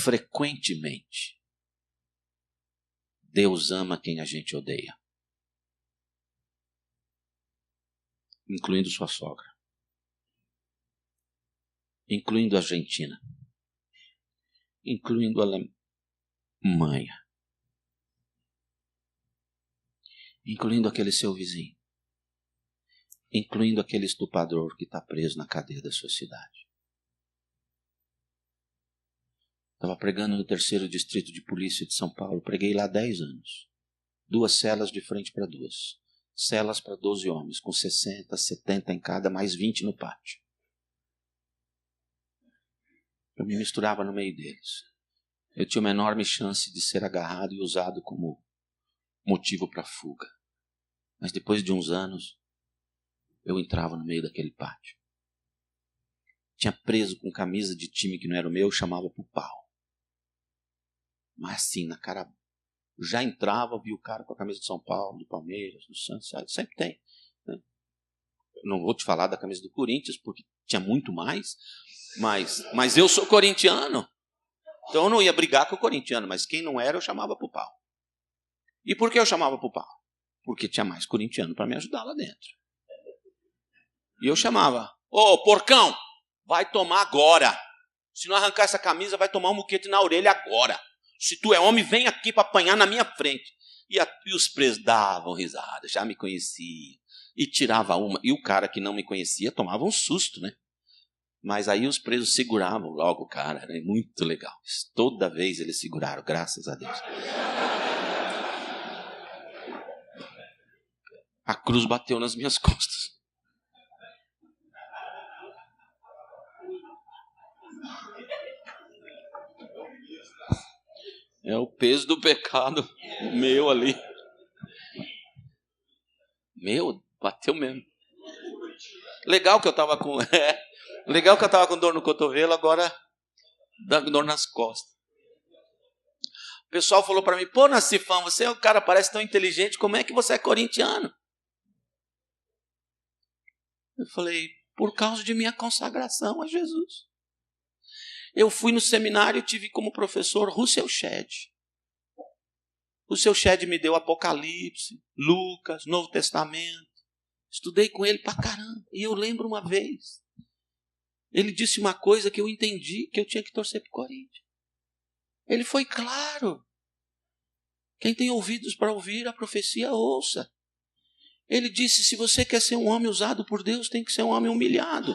S1: Frequentemente, Deus ama quem a gente odeia. Incluindo sua sogra. Incluindo a Argentina. Incluindo a Alemanha. Incluindo aquele seu vizinho. Incluindo aquele estuprador que está preso na cadeia da sua cidade. Estava pregando no 3º Distrito de Polícia de São Paulo. Preguei lá 10 anos. 2 celas de frente para 2. Celas para 12 homens, com 60, 70 em cada, mais 20 no pátio. Eu me misturava no meio deles. Eu tinha uma enorme chance de ser agarrado e usado como motivo para fuga. Mas depois de uns anos, eu entrava no meio daquele pátio. Tinha preso com camisa de time que não era o meu, eu chamava pro pau. Mas assim, na cara, já entrava, via o cara com a camisa de São Paulo, do Palmeiras, do Santos, sempre tem. Né? Não vou te falar da camisa do Corinthians, porque tinha muito mais, mas eu sou corintiano. Então eu não ia brigar com o corintiano, mas quem não era, eu chamava pro pau. E por que eu chamava pro pau? Porque tinha mais corintiano para me ajudar lá dentro. E eu chamava, ô porcão, vai tomar agora. Se não arrancar essa camisa, vai tomar um muquete na orelha agora. Se tu é homem, vem aqui para apanhar na minha frente. E os presos davam risada, já me conheciam. E tirava uma. E o cara que não me conhecia tomava um susto, né? Mas aí os presos seguravam logo o cara. Era muito legal. Toda vez eles seguraram, graças a Deus. A cruz bateu nas minhas costas. É o peso do pecado meu ali. Meu, bateu mesmo. Legal que eu estava com dor no cotovelo, agora dá dor nas costas. O pessoal falou para mim, pô, Nacifão, você é um cara, parece tão inteligente, como é que você é corintiano? Eu falei, por causa de minha consagração a Jesus. Eu fui no seminário e tive como professor Russell Shedd. Russell Shedd me deu Apocalipse, Lucas, Novo Testamento. Estudei com ele pra caramba. E eu lembro uma vez, ele disse uma coisa que eu entendi, que eu tinha que torcer pro Corinthians. Ele foi claro. Quem tem ouvidos para ouvir, a profecia ouça. Ele disse, se você quer ser um homem usado por Deus, tem que ser um homem humilhado.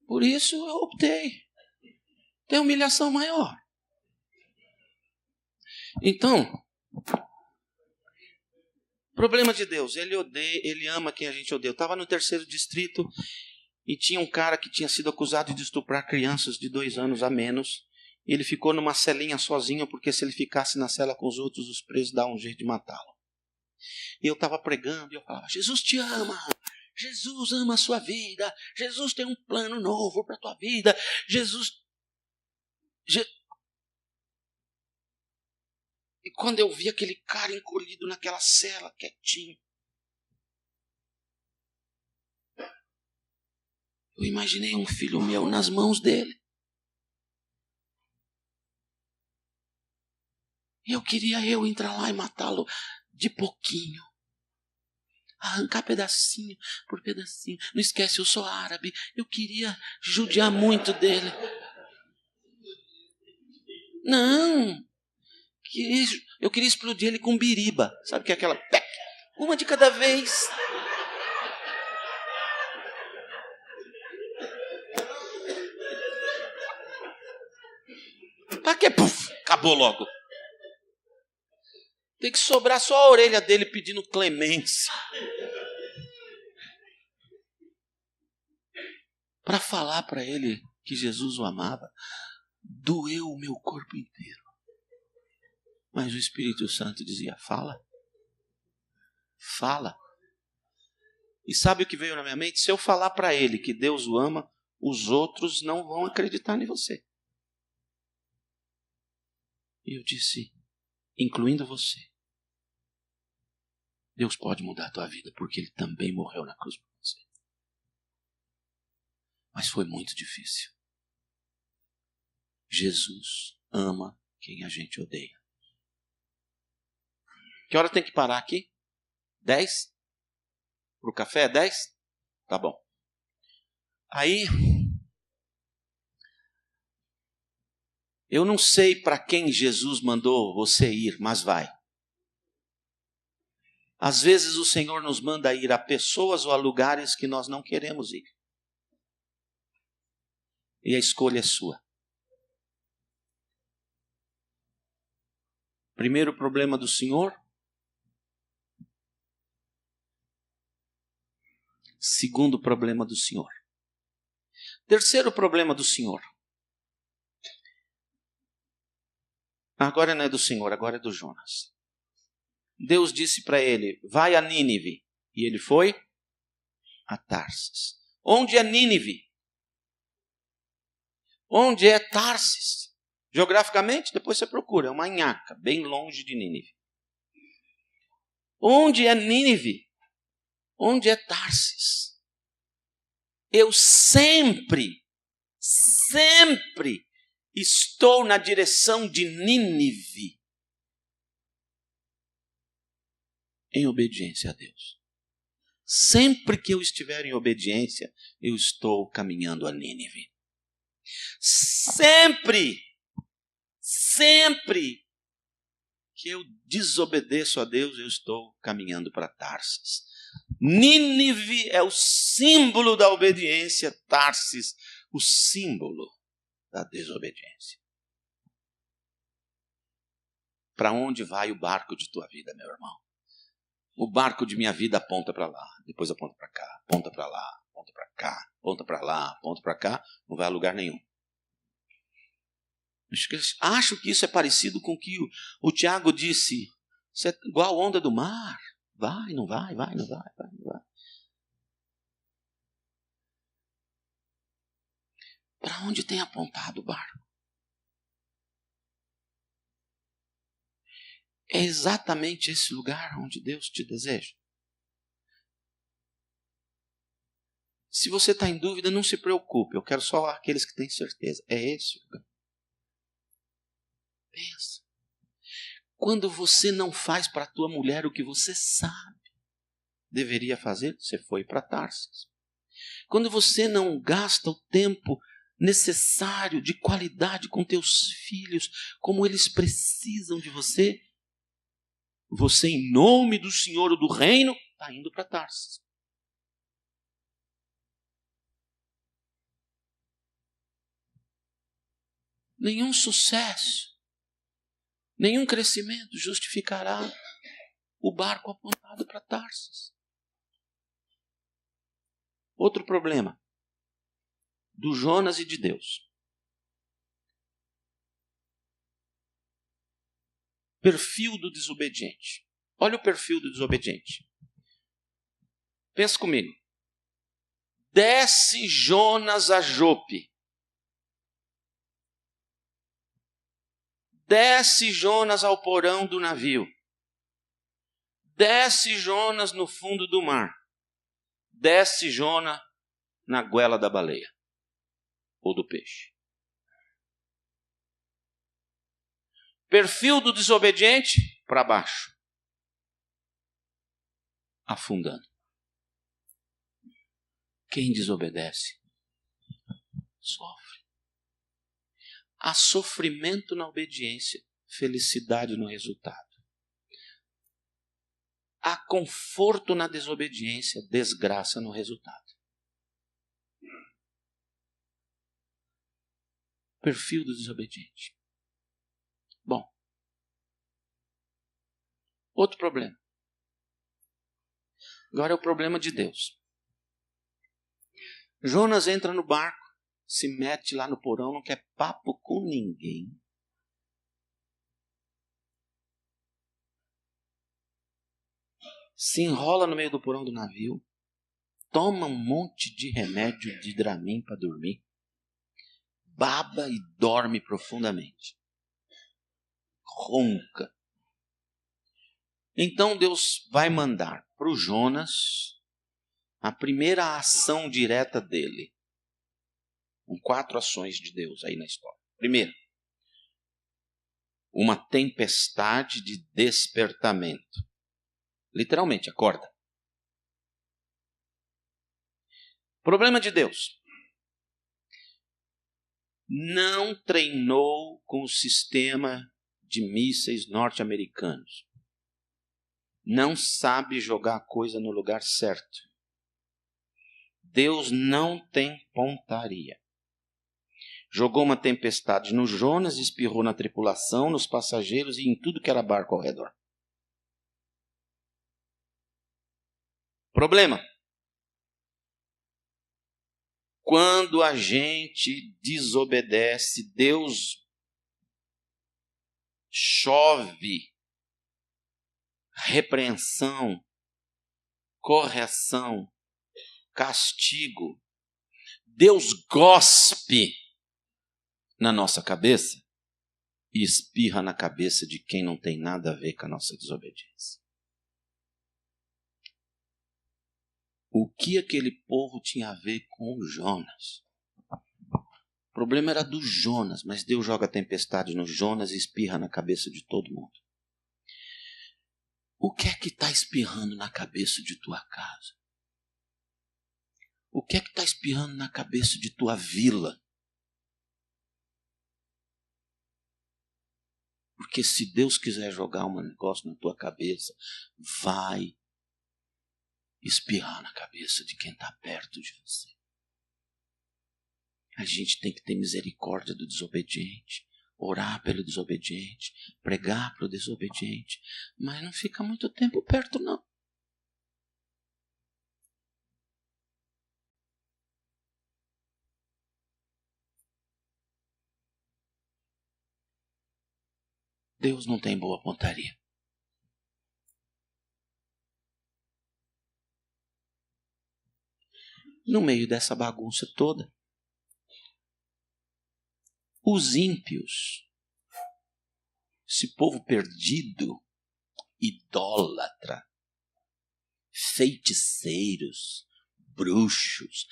S1: Por isso eu optei. Tem humilhação maior. Então, problema de Deus, ele odeia, ele ama quem a gente odeia. Eu estava no 3º Distrito e tinha um cara que tinha sido acusado de estuprar crianças de 2 anos a menos. E ele ficou numa celinha sozinho, porque se ele ficasse na cela com os outros, os presos davam um jeito de matá-lo. E eu estava pregando e eu falava, Jesus te ama. Jesus ama a sua vida. Jesus tem um plano novo para a tua vida. E quando eu vi aquele cara encolhido naquela cela, quietinho, eu imaginei um filho meu nas mãos dele. E eu queria entrar lá e matá-lo de pouquinho. Arrancar pedacinho por pedacinho. Não esquece, eu sou árabe. Eu queria judiar muito dele. Não. Eu queria explodir ele com biriba. Sabe o que é aquela? Uma de cada vez. Pra que? Puf, acabou logo. Tem que sobrar só a orelha dele pedindo clemência. Para falar para ele que Jesus o amava. doeu o meu corpo inteiro. Mas o Espírito Santo dizia, fala. Fala. E sabe o que veio na minha mente? Se eu falar para ele que Deus o ama, os outros não vão acreditar em você. E eu disse, incluindo você, Deus pode mudar a tua vida, porque Ele também morreu na cruz por você. Mas foi muito difícil. Jesus ama quem a gente odeia. Que hora tem que parar aqui? 10? Para o café é 10? Tá bom. Aí, eu não sei para quem Jesus mandou você ir, mas vai. Às vezes o Senhor nos manda ir a pessoas ou a lugares que nós não queremos ir. E a escolha é sua. Primeiro problema do Senhor. Segundo problema do Senhor. Terceiro problema do Senhor. Agora não é do Senhor, agora é do Jonas. Deus disse para ele, vai a Nínive. E ele foi a Tarsis. Onde é Nínive? Onde é Tarsis? Geograficamente, depois você procura, é uma nhaca, bem longe de Nínive. Onde é Nínive? Onde é Tarsis? Eu sempre estou na direção de Nínive. Em obediência a Deus. Sempre que eu estiver em obediência, eu estou caminhando a Nínive. Sempre que eu desobedeço a Deus, eu estou caminhando para Tarsis. Nínive é o símbolo da obediência, Tarsis, o símbolo da desobediência. Para onde vai o barco de tua vida, meu irmão? O barco de minha vida aponta para lá, depois aponta para cá, aponta para lá, aponta para cá, aponta para lá, aponta para cá, não vai a lugar nenhum. Acho que isso é parecido com o que o Tiago disse. Isso é igual a onda do mar. Vai, não vai, vai, não vai, vai, não vai. Para onde tem apontado o barco? É exatamente esse lugar onde Deus te deseja. Se você está em dúvida, não se preocupe. Eu quero só aqueles que têm certeza. É esse o lugar. Pensa. Quando você não faz para a tua mulher o que você sabe deveria fazer, você foi para Tarsis. Quando você não gasta o tempo necessário de qualidade com teus filhos, como eles precisam de você, você, em nome do Senhor ou do reino, está indo para Tarsis. Nenhum sucesso, nenhum crescimento justificará o barco apontado para Tarsis. Outro problema do Jonas e de Deus. Perfil do desobediente. Olha o perfil do desobediente. Pensa comigo. Desce Jonas a Jope. Desce Jonas ao porão do navio. Desce Jonas no fundo do mar. Desce Jonas na goela da baleia. Ou do peixe. Perfil do desobediente, para baixo. Afundando. Quem desobedece, sofre. Há sofrimento na obediência, felicidade no resultado. Há conforto na desobediência, desgraça no resultado. Perfil do desobediente. Bom, outro problema. Agora é o problema de Deus. Jonas entra no barco, se mete lá no porão, não quer papo com ninguém. Se enrola no meio do porão do navio, toma um monte de remédio de Dramin para dormir, baba e dorme profundamente. Ronca. Então Deus vai mandar para o Jonas a primeira ação direta dele. Com 4 ações de Deus aí na história. Primeiro, uma tempestade de despertamento. Literalmente, acorda. Problema de Deus. Não treinou com o sistema de mísseis norte-americanos. Não sabe jogar a coisa no lugar certo. Deus não tem pontaria. Jogou uma tempestade no Jonas, espirrou na tripulação, nos passageiros e em tudo que era barco ao redor. Problema. Quando a gente desobedece, Deus chove repreensão, correção, castigo. Deus gospe na nossa cabeça e espirra na cabeça de quem não tem nada a ver com a nossa desobediência. O que aquele povo tinha a ver com o Jonas? O problema era do Jonas, mas Deus joga a tempestade no Jonas e espirra na cabeça de todo mundo. O que é que está espirrando na cabeça de tua casa? O que é que está espirrando na cabeça de tua vila? Porque se Deus quiser jogar um negócio na tua cabeça, vai espirrar na cabeça de quem está perto de você. A gente tem que ter misericórdia do desobediente, orar pelo desobediente, pregar para o desobediente, mas não fica muito tempo perto, não. Deus não tem boa pontaria. No meio dessa bagunça toda, os ímpios, esse povo perdido, idólatra, feiticeiros, bruxos,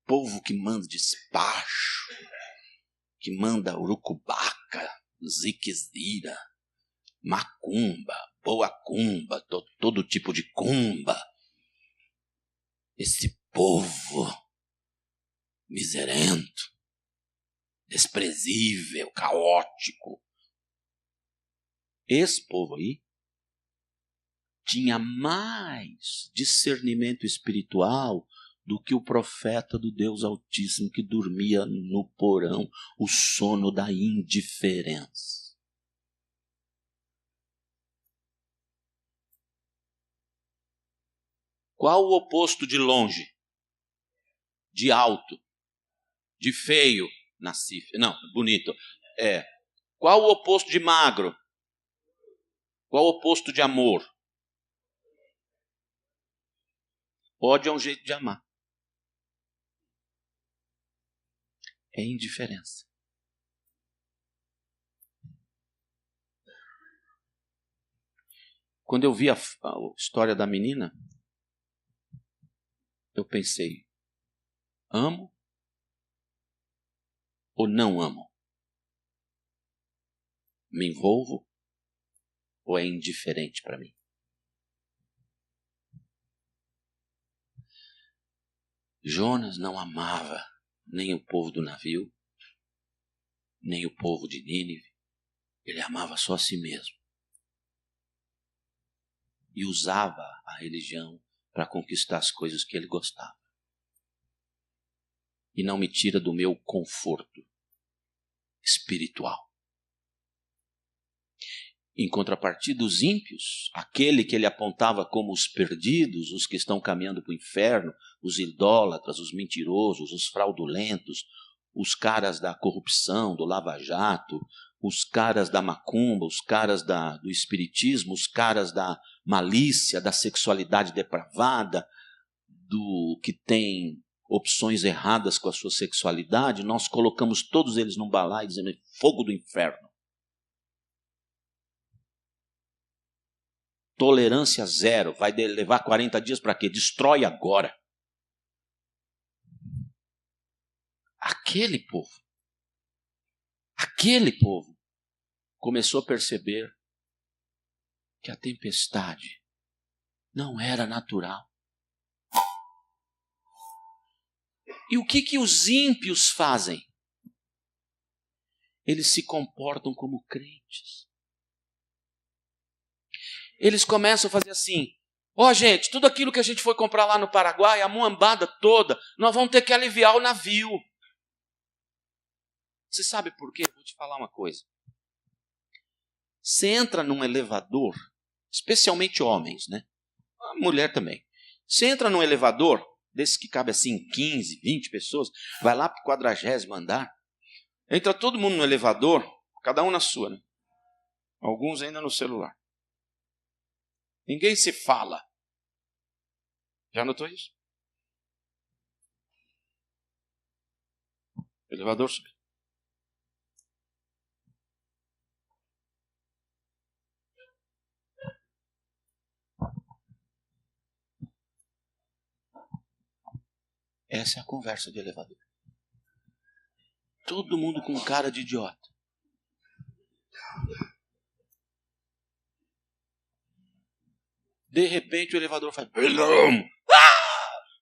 S1: povo que manda despacho, que manda urucubaca, ziquezira, macumba, boa cumba, todo tipo de cumba. Esse povo miserento, desprezível, caótico. Esse povo aí tinha mais discernimento espiritual do que o profeta do Deus Altíssimo que dormia no porão, o sono da indiferença. Qual o oposto de longe? De alto? De feio? Não, bonito. Qual o oposto de magro? Qual o oposto de amor? Ódio é um jeito de amar. É indiferença. Quando eu vi a história da menina, eu pensei, amo ou não amo? Me envolvo ou é indiferente para mim? Jonas não amava nem o povo do navio, nem o povo de Nínive. Ele amava só a si mesmo. E usava a religião para conquistar as coisas que ele gostava. E não me tira do meu conforto espiritual. Em contrapartida, os ímpios, aquele que ele apontava como os perdidos, os que estão caminhando para o inferno, os idólatras, os mentirosos, os fraudulentos, os caras da corrupção, do lava-jato, os caras da macumba, os caras do espiritismo, os caras da malícia, da sexualidade depravada, do que tem opções erradas com a sua sexualidade, nós colocamos todos eles num balaio e dizemos: fogo do inferno. Tolerância zero. Vai levar 40 dias para quê? Destrói agora. Aquele povo começou a perceber que a tempestade não era natural. E o que os ímpios fazem? Eles se comportam como crentes. Eles começam a fazer assim: ó, gente, tudo aquilo que a gente foi comprar lá no Paraguai, a muambada toda, nós vamos ter que aliviar o navio. Você sabe por quê? Vou te falar uma coisa. Você entra num elevador, especialmente homens, né? A mulher também. Você entra num elevador, desses que cabe assim 15, 20 pessoas, vai lá para o 40º andar, entra todo mundo no elevador, cada um na sua, né? Alguns ainda no celular. Ninguém se fala. Já notou isso? Elevador subiu. Essa é a conversa de elevador. Todo mundo com cara de idiota. De repente o elevador faz...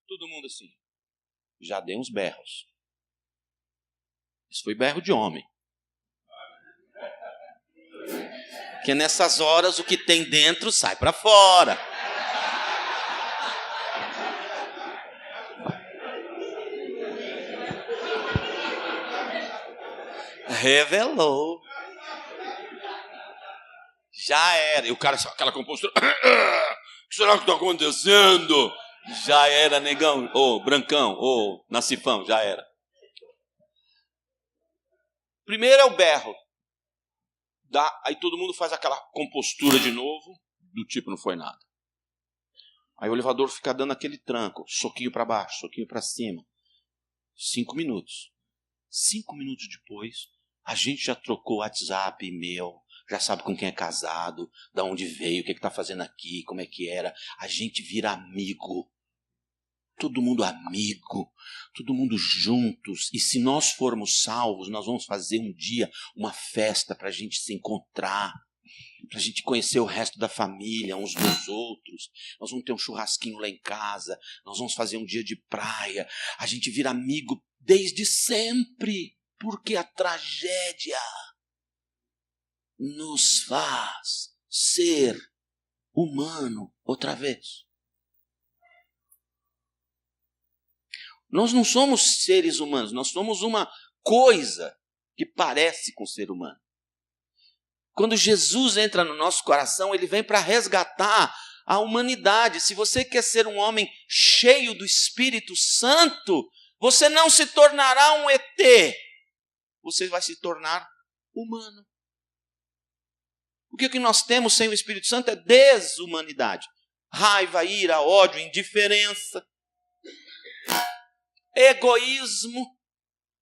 S1: Todo mundo assim. Já deu uns berros. Isso foi berro de homem. Porque nessas horas o que tem dentro sai para fora. Revelou. Já era. E o cara, aquela compostura. O que será que está acontecendo? Já era, negão. Ô, brancão. Ô, nacifão. Já era. Primeiro é o berro. Aí todo mundo faz aquela compostura de novo. Do tipo, não foi nada. Aí o elevador fica dando aquele tranco. Soquinho para baixo, soquinho para cima. 5 minutos. 5 minutos depois, a gente já trocou WhatsApp, e-mail, já sabe com quem é casado, de onde veio, o que está fazendo aqui, como é que era. A gente vira amigo. Todo mundo amigo, todo mundo juntos. E se nós formos salvos, nós vamos fazer um dia uma festa para a gente se encontrar, para a gente conhecer o resto da família, uns dos outros. Nós vamos ter um churrasquinho lá em casa, nós vamos fazer um dia de praia. A gente vira amigo desde sempre, porque a tragédia nos faz ser humano outra vez. Nós não somos seres humanos, nós somos uma coisa que parece com o ser humano. Quando Jesus entra no nosso coração, ele vem para resgatar a humanidade. Se você quer ser um homem cheio do Espírito Santo, você não se tornará um ET. Você vai se tornar humano. O que nós temos sem o Espírito Santo é desumanidade. Raiva, ira, ódio, indiferença, egoísmo.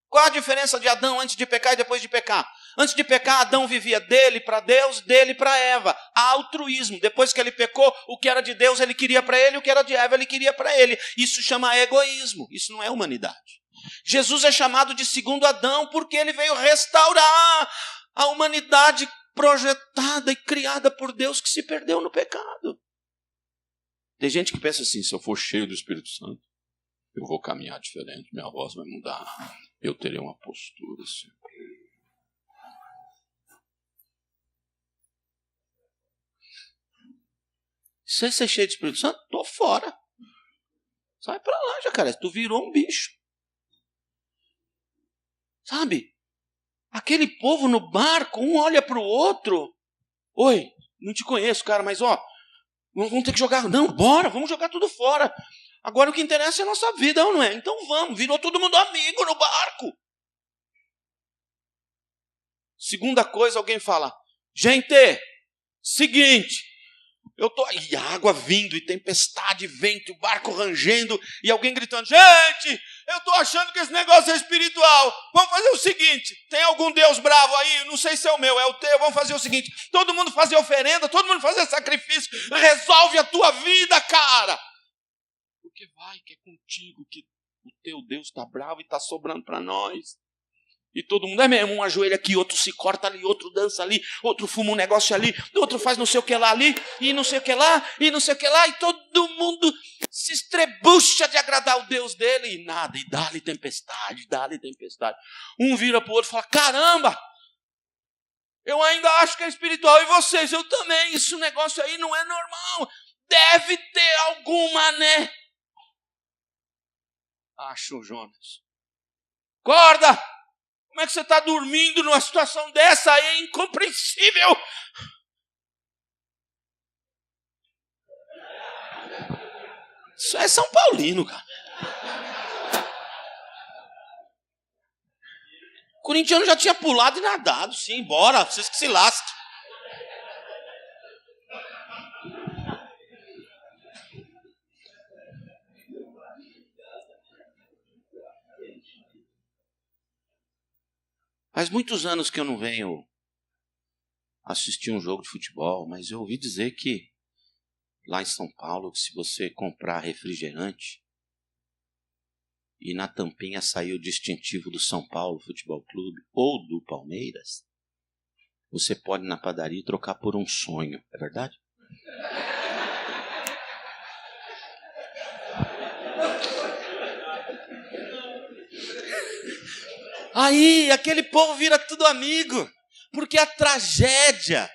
S1: Qual a diferença de Adão antes de pecar e depois de pecar? Antes de pecar, Adão vivia dele para Deus, dele para Eva. Altruísmo. Depois que ele pecou, o que era de Deus ele queria para ele, o que era de Eva ele queria para ele. Isso chama egoísmo. Isso não é humanidade. Jesus é chamado de segundo Adão porque ele veio restaurar a humanidade projetada e criada por Deus que se perdeu no pecado. Tem gente que pensa assim: se eu for cheio do Espírito Santo, eu vou caminhar diferente, minha voz vai mudar, eu terei uma postura assim. Se você é cheio de Espírito Santo, tô fora. Sai pra lá, jacaré, tu virou um bicho. Sabe? Aquele povo no barco, um olha para o outro Oi, não te conheço, cara, mas vamos ter que jogar. Não, bora, vamos jogar tudo fora. Agora o que interessa é a nossa vida, não é? Então vamos, virou todo mundo amigo no barco. Segunda coisa, alguém fala, gente, seguinte, eu tô aí, água vindo, e tempestade, vento, o barco rangendo, e alguém gritando, gente, eu tô achando que esse negócio é espiritual. Vamos fazer o seguinte, tem algum Deus bravo aí? Não sei se é o meu, é o teu. Vamos fazer o seguinte, todo mundo fazer oferenda, todo mundo fazer sacrifício, resolve a tua vida, cara. Porque vai que é contigo que o teu Deus está bravo e está sobrando para nós. E todo mundo é mesmo, um ajoelha aqui, outro se corta ali, outro dança ali, outro fuma um negócio ali, outro faz não sei o que lá ali, e não sei o que lá, e não sei o que lá, e todo mundo se estrebucha de agradar o Deus dele, e nada, e dá-lhe tempestade, dá-lhe tempestade. Um vira para o outro e fala, caramba, eu ainda acho que é espiritual, e vocês, eu também, esse negócio aí não é normal, deve ter alguma, né? Acho, Jonas. Acorda! Como é que você está dormindo numa situação dessa aí? É incompreensível. Isso é São Paulino, cara. O corintiano já tinha pulado e nadado. Sim, bora, vocês que se lasquem. Faz muitos anos que eu não venho assistir um jogo de futebol, mas eu ouvi dizer que lá em São Paulo, se você comprar refrigerante e na tampinha sair o distintivo do São Paulo Futebol Clube ou do Palmeiras, você pode ir na padaria e trocar por um sonho. É verdade? Aí, aquele povo vira tudo amigo, porque a tragédia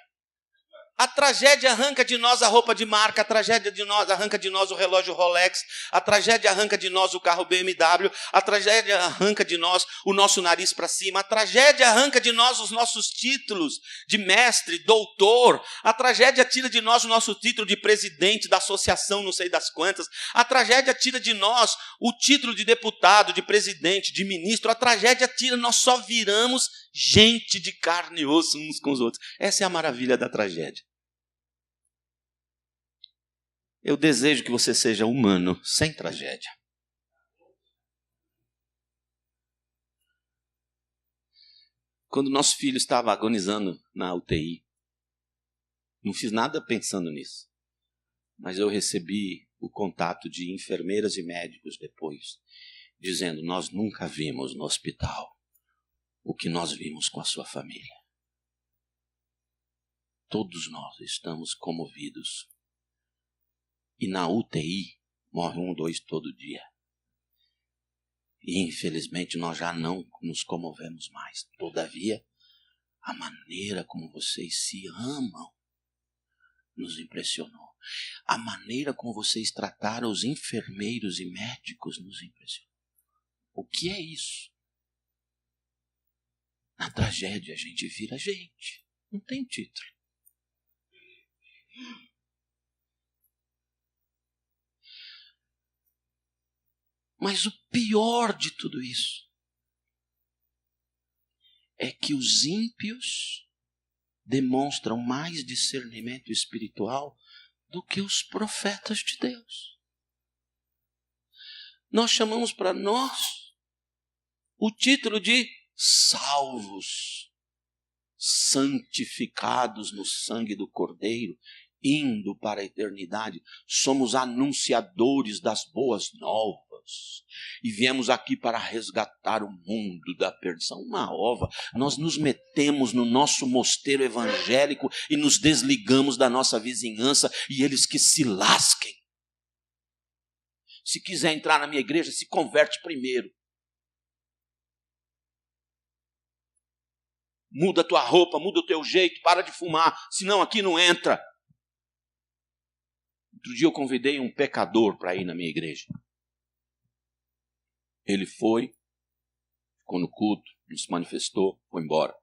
S1: arranca de nós a roupa de marca, a tragédia de nós arranca de nós o relógio Rolex, a tragédia arranca de nós o carro BMW, a tragédia arranca de nós o nosso nariz para cima, a tragédia arranca de nós os nossos títulos de mestre, doutor, a tragédia tira de nós o nosso título de presidente da associação não sei das quantas, a tragédia tira de nós o título de deputado, de presidente, de ministro, a tragédia tira, nós só viramos gente de carne e osso uns com os outros. Essa é a maravilha da tragédia. Eu desejo que você seja humano, sem tragédia. Quando nosso filho estava agonizando na UTI, não fiz nada pensando nisso, mas eu recebi o contato de enfermeiras e médicos depois, dizendo, nós nunca vimos no hospital o que nós vimos com a sua família. Todos nós estamos comovidos. E na UTI, morre 1, 2 todo dia. E infelizmente nós já não nos comovemos mais. Todavia, a maneira como vocês se amam nos impressionou. A maneira como vocês trataram os enfermeiros e médicos nos impressionou. O que é isso? Na tragédia a gente vira gente. Não tem título. Mas o pior de tudo isso é que os ímpios demonstram mais discernimento espiritual do que os profetas de Deus. Nós chamamos para nós o título de salvos, santificados no sangue do Cordeiro, indo para a eternidade. Somos anunciadores das boas novas. E viemos aqui para resgatar o mundo da perdição. Uma ova. Nós nos metemos no nosso mosteiro evangélico e nos desligamos da nossa vizinhança, e eles que se lasquem. Se quiser entrar na minha igreja, se converte primeiro. Muda a tua roupa, muda o teu jeito, para de fumar, senão aqui não entra. Outro dia eu convidei um pecador para ir na minha igreja. Ele foi, ficou no culto, nos manifestou, foi embora.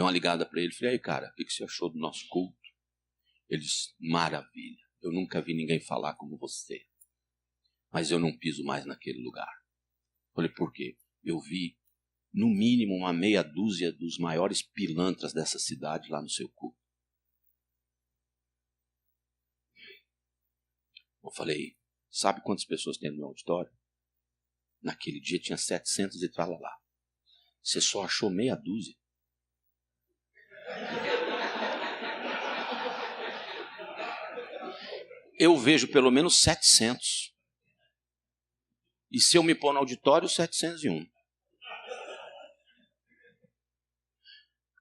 S1: Dei uma ligada para ele, falei, aí cara, o que você achou do nosso culto? Ele disse, maravilha, eu nunca vi ninguém falar como você, mas eu não piso mais naquele lugar. Falei, por quê? Eu vi, no mínimo, uma meia dúzia dos maiores pilantras dessa cidade lá no seu culto. Eu falei, sabe quantas pessoas tem no meu auditório? Naquele dia tinha 700 e tralalá. Você só achou meia dúzia. Eu vejo pelo menos 700. E se eu me pôr no auditório, 701.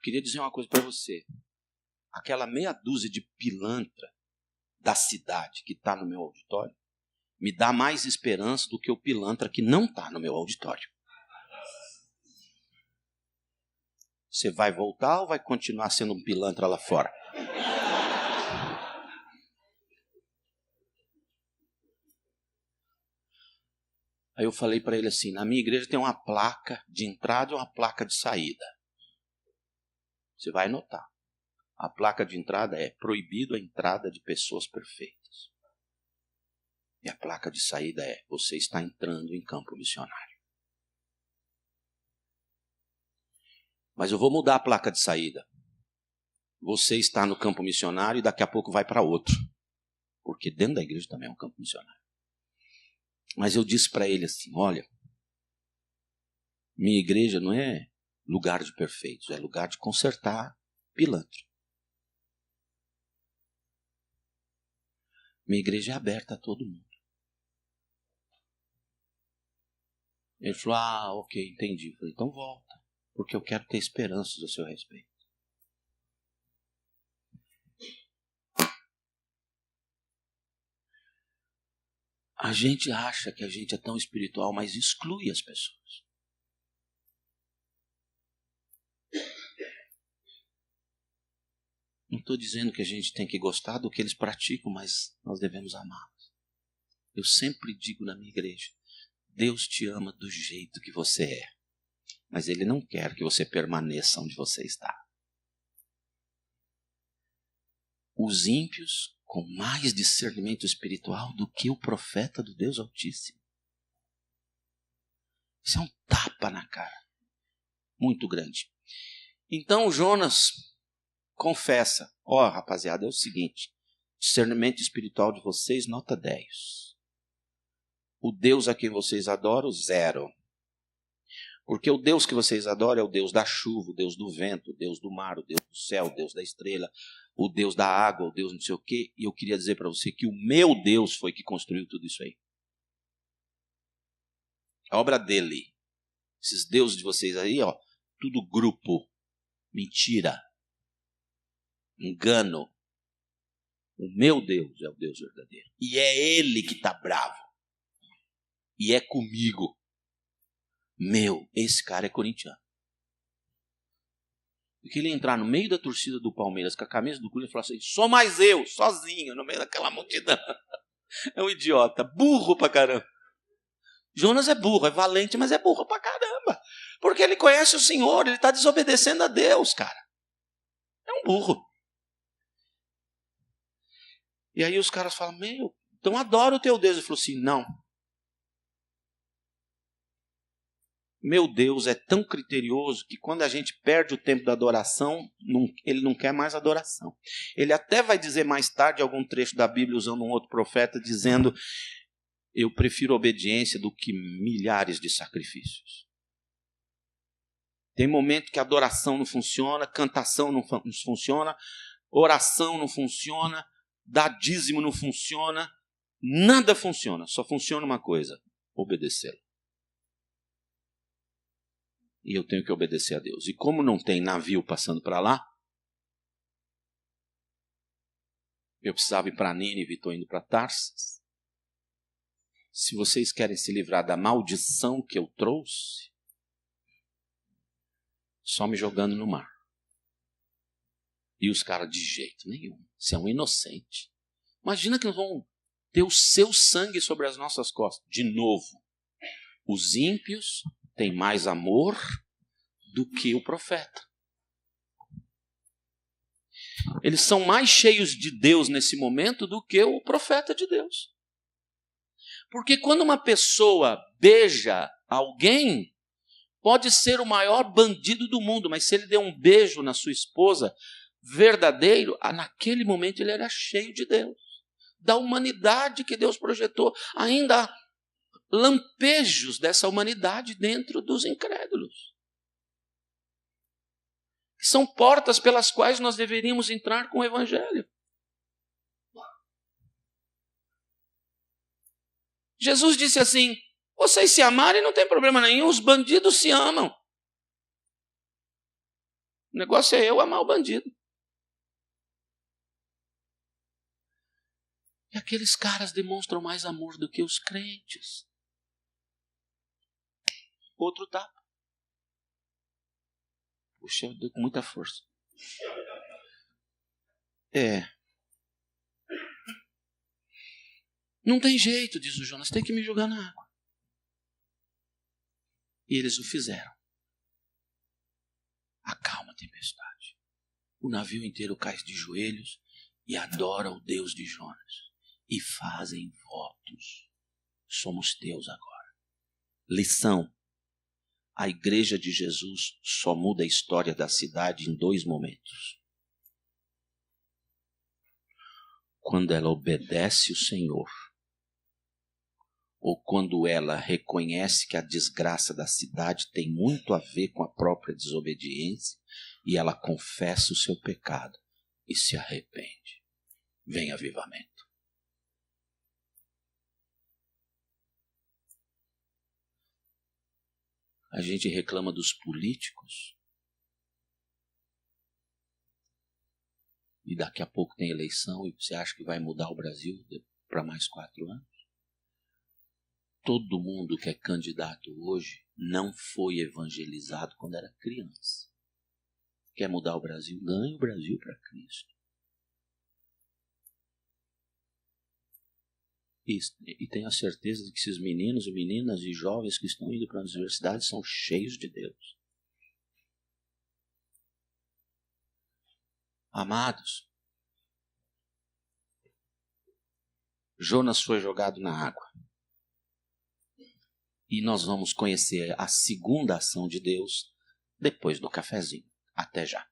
S1: Queria dizer uma coisa para você. Aquela meia dúzia de pilantra da cidade que está no meu auditório me dá mais esperança do que o pilantra que não está no meu auditório. Você vai voltar ou vai continuar sendo um pilantra lá fora? Aí eu falei para ele assim, na minha igreja tem uma placa de entrada e uma placa de saída. Você vai notar. A placa de entrada é proibido a entrada de pessoas perfeitas. E a placa de saída é, você está entrando em campo missionário. Mas eu vou mudar a placa de saída. Você está no campo missionário e daqui a pouco vai para outro. Porque dentro da igreja também é um campo missionário. Mas eu disse para ele assim, olha, minha igreja não é lugar de perfeitos, é lugar de consertar pilantra. Minha igreja é aberta a todo mundo. Ele falou, ok, entendi. Eu falei, então volta, porque eu quero ter esperanças a seu respeito. A gente acha que a gente é tão espiritual, mas exclui as pessoas. Não estou dizendo que a gente tem que gostar do que eles praticam, mas nós devemos amá-los. Eu sempre digo na minha igreja, Deus te ama do jeito que você é, mas Ele não quer que você permaneça onde você está. Os ímpios com mais discernimento espiritual do que o profeta do Deus Altíssimo. Isso é um tapa na cara, muito grande. Então Jonas confessa, rapaziada, é o seguinte, discernimento espiritual de vocês, nota 10. O Deus a quem vocês adoram, 0. Porque o Deus que vocês adoram é o Deus da chuva, o Deus do vento, o Deus do mar, o Deus do céu, o Deus da estrela, o Deus da água, o Deus não sei o quê. E eu queria dizer para você que o meu Deus foi que construiu tudo isso aí. A obra dele. Esses deuses de vocês aí, tudo grupo. Mentira. Engano. O meu Deus é o Deus verdadeiro. E é ele que está bravo. E é comigo. Esse cara é corintiano. Porque ele entrar no meio da torcida do Palmeiras com a camisa do Corinthians e falar assim, sou mais eu, sozinho, no meio daquela multidão. É um idiota, burro pra caramba. Jonas é burro, é valente, mas é burro pra caramba. Porque ele conhece o Senhor, ele está desobedecendo a Deus, cara. É um burro. E aí os caras falam, então adora o teu Deus. Ele falou assim, não. Meu Deus é tão criterioso que quando a gente perde o tempo da adoração, ele não quer mais adoração. Ele até vai dizer mais tarde, algum trecho da Bíblia, usando um outro profeta, dizendo, eu prefiro obediência do que milhares de sacrifícios. Tem momento que a adoração não funciona, cantação não funciona, oração não funciona, dar dízimo não funciona, nada funciona, só funciona uma coisa, obedecê-lo. E eu tenho que obedecer a Deus. E como não tem navio passando para lá, eu precisava ir para Nínive, estou indo para Tarsas. Se vocês querem se livrar da maldição que eu trouxe, só me jogando no mar. E os caras, de jeito nenhum. Você é um inocente. Imagina que nós vamos ter o seu sangue sobre as nossas costas. De novo, os ímpios têm mais amor do que o profeta. eles são mais cheios de Deus nesse momento do que o profeta de Deus. Porque quando uma pessoa beija alguém, pode ser o maior bandido do mundo, mas se ele der um beijo na sua esposa, verdadeiro, naquele momento ele era cheio de Deus, da humanidade que Deus projetou. Ainda há lampejos dessa humanidade dentro dos incrédulos. São portas pelas quais nós deveríamos entrar com o Evangelho. Jesus disse assim: vocês se amarem, não tem problema nenhum, os bandidos se amam. O negócio é eu amar o bandido. E aqueles caras demonstram mais amor do que os crentes. Outro tapa. Puxa, eu dei com muita força. Não tem jeito, diz o Jonas, tem que me jogar na água. E eles o fizeram. Acalma a tempestade. O navio inteiro cai de joelhos e adora o Deus de Jonas. E fazem votos. Somos teus agora. Lição. A igreja de Jesus só muda a história da cidade em 2 momentos. Quando ela obedece o Senhor, ou quando ela reconhece que a desgraça da cidade tem muito a ver com a própria desobediência e ela confessa o seu pecado e se arrepende. Vem avivamento. A gente reclama dos políticos e daqui a pouco tem eleição e você acha que vai mudar o Brasil para mais 4 anos? Todo mundo que é candidato hoje não foi evangelizado quando era criança. Quer mudar o Brasil? Ganhe o Brasil para Cristo. E tenha certeza de que esses meninos e meninas e jovens que estão indo para as universidades são cheios de Deus. Amados, Jonas foi jogado na água. E nós vamos conhecer a segunda ação de Deus depois do cafezinho. Até já.